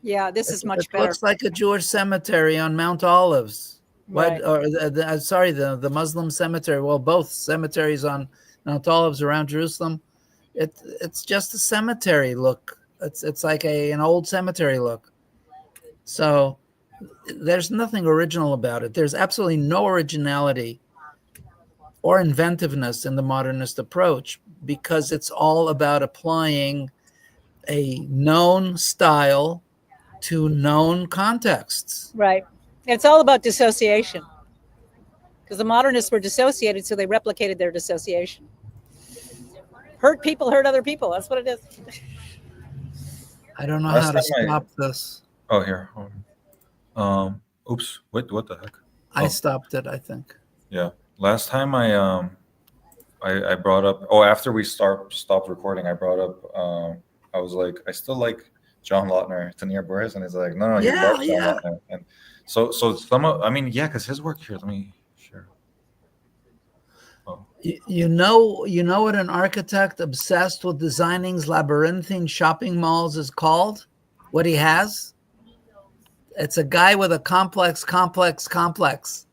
Yeah, this is much better. It looks like a Jewish cemetery on Mount Olives. Right. The Muslim cemetery. Well, both cemeteries on Mount Olives around Jerusalem. It's just a cemetery look. It's like an old cemetery look. So there's nothing original about it. There's absolutely no originality or inventiveness in the modernist approach, because it's all about applying a known style to known contexts. Right. It's all about dissociation, because the modernists were dissociated, so they replicated their dissociation. Hurt people hurt other people. That's what it is. I don't know how to stop this. Oh, here. Oops. What the heck? I stopped it, I think. Yeah. Last time I brought up, after we stopped recording, I brought up, I was like, I still like John Lautner to Nir Buras, and he's like, no, you love John Lautner. And so some of, because his work here, let me share. Oh, You know what an architect obsessed with designing labyrinthine shopping malls is called? What he has? It's a guy with a complex. So Complex.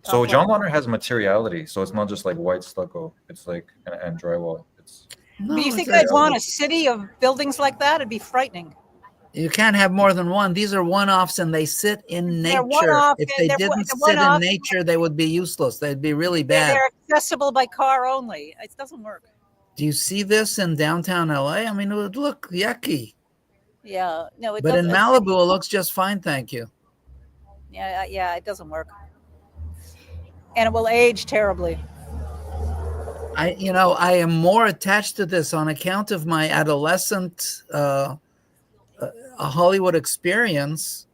John Lautner has materiality, so it's not just like white stucco. It's like and drywall. It's Do you No, think it's I'd want a city of buildings like that? It'd be frightening. you can't have more than one. These are one-offs, and they sit in They're nature. one-off. If they They're didn't sit in one-off. nature, they would be useless. They'd be really bad. They're accessible by car only. It doesn't work. Do you see this in downtown LA? I mean, it would look yucky. Yeah, no, it But in doesn't. Malibu, it looks just fine, thank you. Yeah, it doesn't work, and it will age terribly. I am more attached to this on account of my adolescent Hollywood experience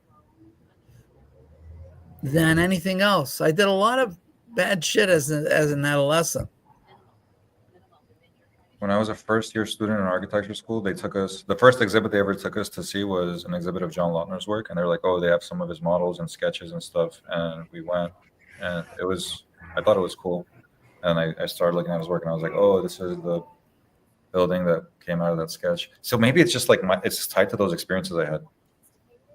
than anything else. I did a lot of bad shit as an adolescent. when I was a first year student in architecture school, they took us, the first exhibit they ever took us to see was an exhibit of John Lautner's work. And they were like, oh, they have some of his models and sketches and stuff. And we went, and I thought it was cool. And I started looking at his work and I was like, oh, this is the building that came out of that sketch. So maybe it's just like it's tied to those experiences I had.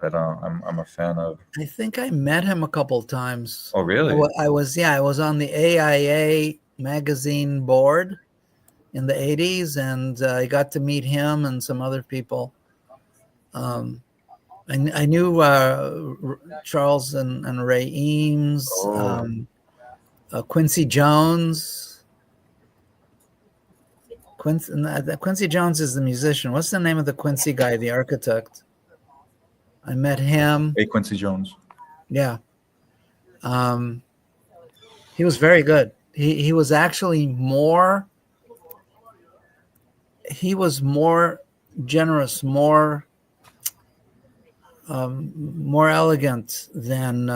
But I'm a fan of. I think I met him a couple of times. Oh, really? I was on the AIA magazine board in the 80s, and I got to meet him and some other people. I knew Charles and Ray Eames, Quincy Jones. Quincy Jones is the musician. What's the name of the Quincy guy, the architect? I met him. Hey, Quincy Jones. Yeah. He was very good. He was actually more generous, more elegant than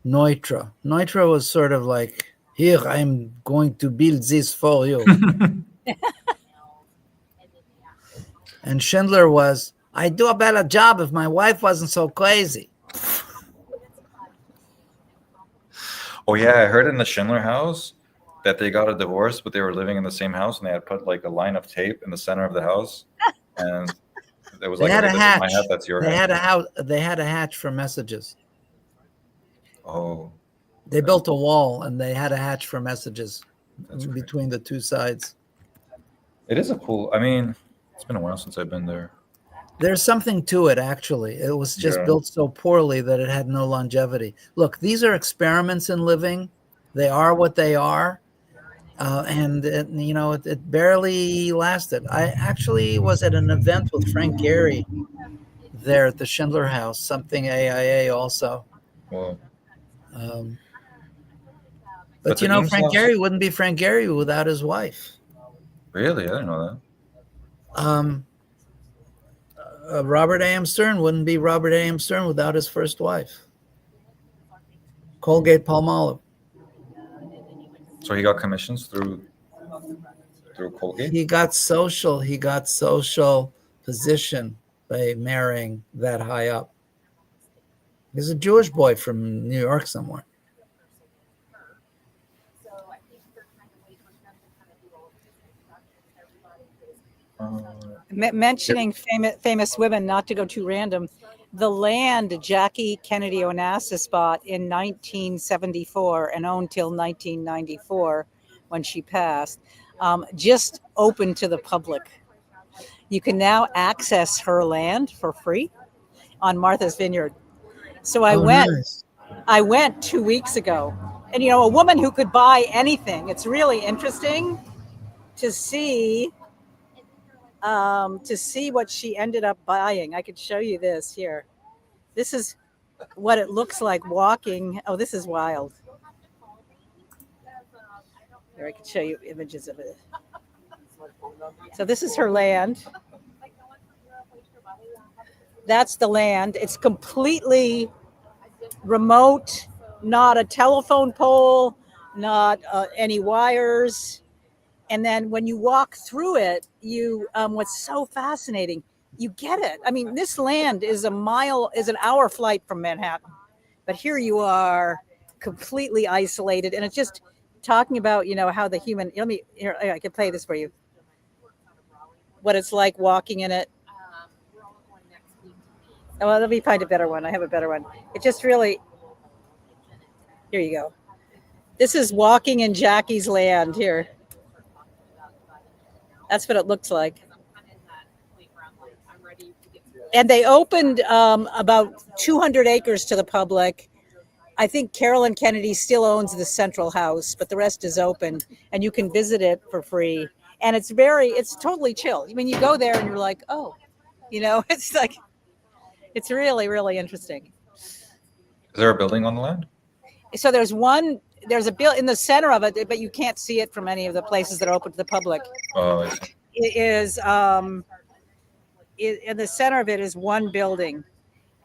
Neutra. Neutra was sort of like, here, I'm going to build this for you. And Schindler was, I'd do a better job if my wife wasn't so crazy. Oh, yeah. I heard in the Schindler house that they got a divorce, but they were living in the same house and they had put like a line of tape in the center of the house. And it was like, They had okay, a this is hatch. my hat, that's your They hat. had a hatch for messages. Oh, They built a wall and they had a hatch for messages that's great. between the two sides. It is a cool, I mean, it's been a while since I've been there. There's something to it, actually. It was just Yeah. built so poorly that it had no longevity. Look, these are experiments in living. They are what they are. And it barely lasted. I actually was at an event with Frank Gehry there at the Schindler House, something AIA also. Well, But the Eames Frank house- Gehry wouldn't be Frank Gehry without his wife. really? I didn't know that. Robert A.M. Stern wouldn't be Robert A.M. Stern without his first wife. Colgate Palmolive. So he got commissions through Colgate? He got social position by marrying that high up. He's a Jewish boy from New York somewhere. Mentioning famous women, not to go too random, the land Jackie Kennedy Onassis bought in 1974 and owned till 1994 when she passed, just opened to the public. You can now access her land for free on Martha's Vineyard. So I went 2 weeks ago, and a woman who could buy anything. It's really interesting to see what she ended up buying. I could show you this here. This is what it looks like walking. Oh, this is wild. Here, I could show you images of it. So this is her land. That's the land. It's completely remote, not a telephone pole, not any wires. And then when you walk through it, what's so fascinating, you get it. I mean, this land is an hour flight from Manhattan, but here you are completely isolated, and it's just talking about, you know, how the human. Let me here. I can play this for you. What it's like walking in it. Oh, well, let me find a better one. I have a better one. It just really. Here you go. This is walking in Jackie's land here. That's what it looks like. And they opened about 200 acres to the public. I think Carolyn Kennedy still owns the central house, but the rest is open, and you can visit it for free. And it's totally chill. I mean, you go there and you're like, oh, you know, it's like, it's really, really interesting. Is there a building on the land? So there's a bill in the center of it, but you can't see it from any of the places that are open to the public. Oh, I see. It is, in the center of it is one building.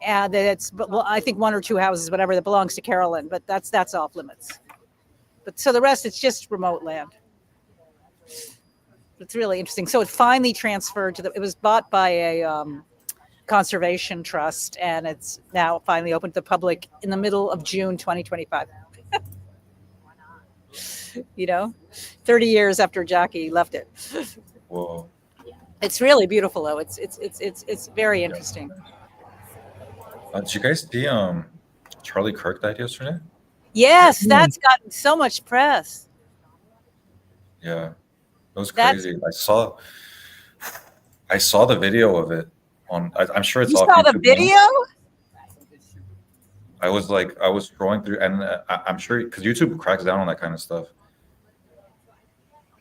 And it's, well, I think one or two houses, whatever, that belongs to Carolyn, but that's off limits. But so the rest, it's just remote land. It's really interesting. So it finally transferred it was bought by a conservation trust, and it's now finally open to the public in the middle of June 2025. You know, 30 years after Jackie left it. Whoa. It's really beautiful, though. It's very interesting. Did you guys see Charlie Kirk died yesterday? Yes, that's gotten so much press. Yeah, it was crazy. I saw the video of it on. I'm sure it's. You off saw the YouTube video? now. I was scrolling through, and I'm sure because YouTube cracks down on that kind of stuff.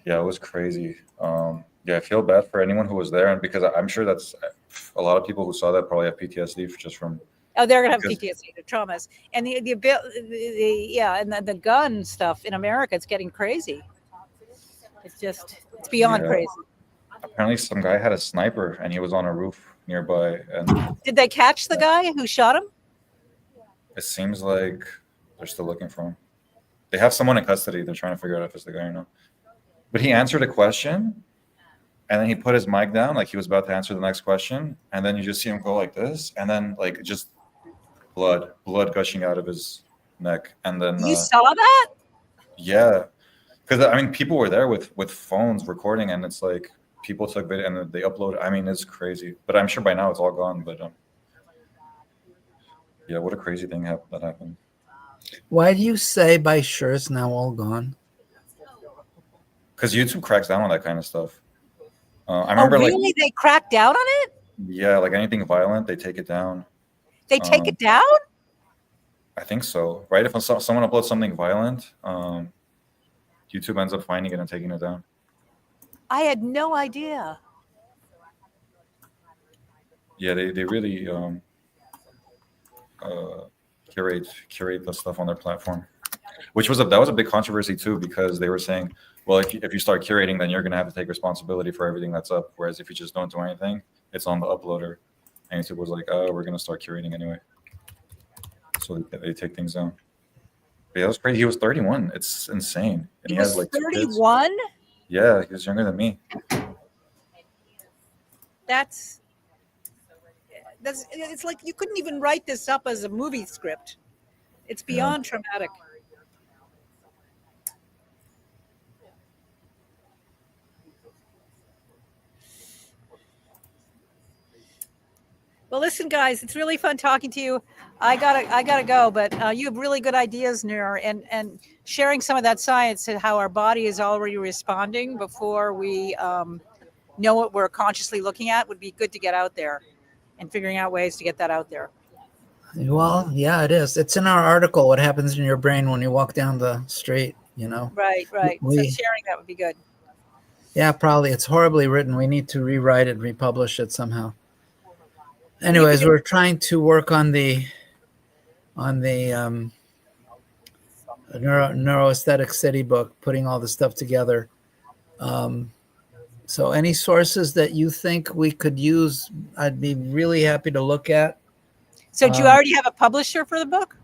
Yeah, it was crazy. Yeah, I feel bad for anyone who was there, and because I'm sure that's a lot of people who saw that probably have PTSD just from. Oh, they're gonna have PTSD, the traumas, and the gun stuff in America. It's getting crazy. It's beyond crazy. Apparently, some guy had a sniper, and he was on a roof nearby. And did they catch the guy who shot him? It seems like they're still looking for him. They have someone in custody. They're trying to figure out if it's the guy or not. But he answered a question, and then he put his mic down, like he was about to answer the next question, and then you just see him go like this, and then like just blood gushing out of his neck, and then you saw that? Yeah, because I mean, people were there with phones recording, and it's like people took video and they uploaded. I mean, it's crazy, but I'm sure by now it's all gone. But yeah, what a crazy thing that happened. Why do you say by sure it's now all gone? Because YouTube cracks down on that kind of stuff. I remember, really? They crack down on it? Yeah, like anything violent, they take it down. They take it down? I think so, right? If someone uploads something violent, YouTube ends up finding it and taking it down. I had no idea. Yeah, they really curate the stuff on their platform, that was a big controversy too, because they were saying, well, if you start curating, then you're going to have to take responsibility for everything that's up. Whereas if you just don't do anything, it's on the uploader. And YouTube was like, oh, we're going to start curating anyway. So they take things down. But yeah, that was crazy. He was 31. It's insane. And he has like 31? Yeah, he was younger than me. It's like you couldn't even write this up as a movie script. It's beyond traumatic. Well, listen, guys, it's really fun talking to you. I gotta go, but you have really good ideas, Nir, and sharing some of that science and how our body is already responding before we know what we're consciously looking at would be good to get out there and figuring out ways to get that out there. Well, yeah, it is. It's in our article, what happens in your brain when you walk down the street, you know? Right. So sharing that would be good. Yeah, probably. It's horribly written. We need to rewrite it, republish it somehow. Anyways, we're trying to work on the neuroaesthetic city book, putting all the stuff together. So any sources that you think we could use, I'd be really happy to look at. So do you already have a publisher for the book?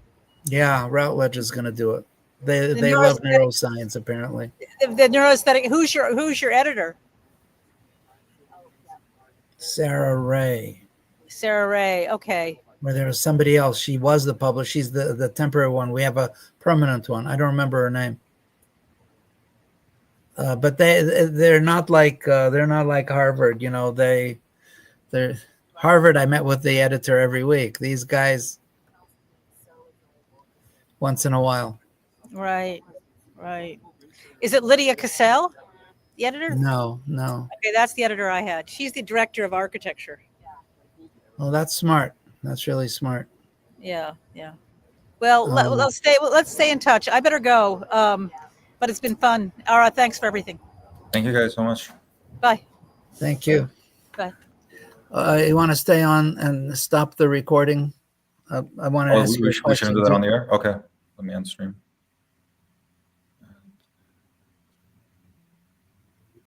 Yeah, Routledge is going to do it. They love neuroscience, apparently. The neuroaesthetic. Who's your editor? Sarah Ray. Okay. where there was somebody else. She was the publisher. She's the temporary one. We have a permanent one. I don't remember her name. But they're not like Harvard. They're Harvard. I met with the editor every week. These guys, once in a while. Right. Is it Lydia Cassell, the editor? No. Okay, that's the editor I had. She's the director of architecture. Well, that's smart. That's really smart. Yeah. Well, let's stay in touch. I better go. But it's been fun. All right, thanks for everything. Thank you guys so much. Bye. Thank you. Bye. You want to stay on and stop the recording? I want to ask you a We question. shouldn't do that on the air? Okay. Let me end stream.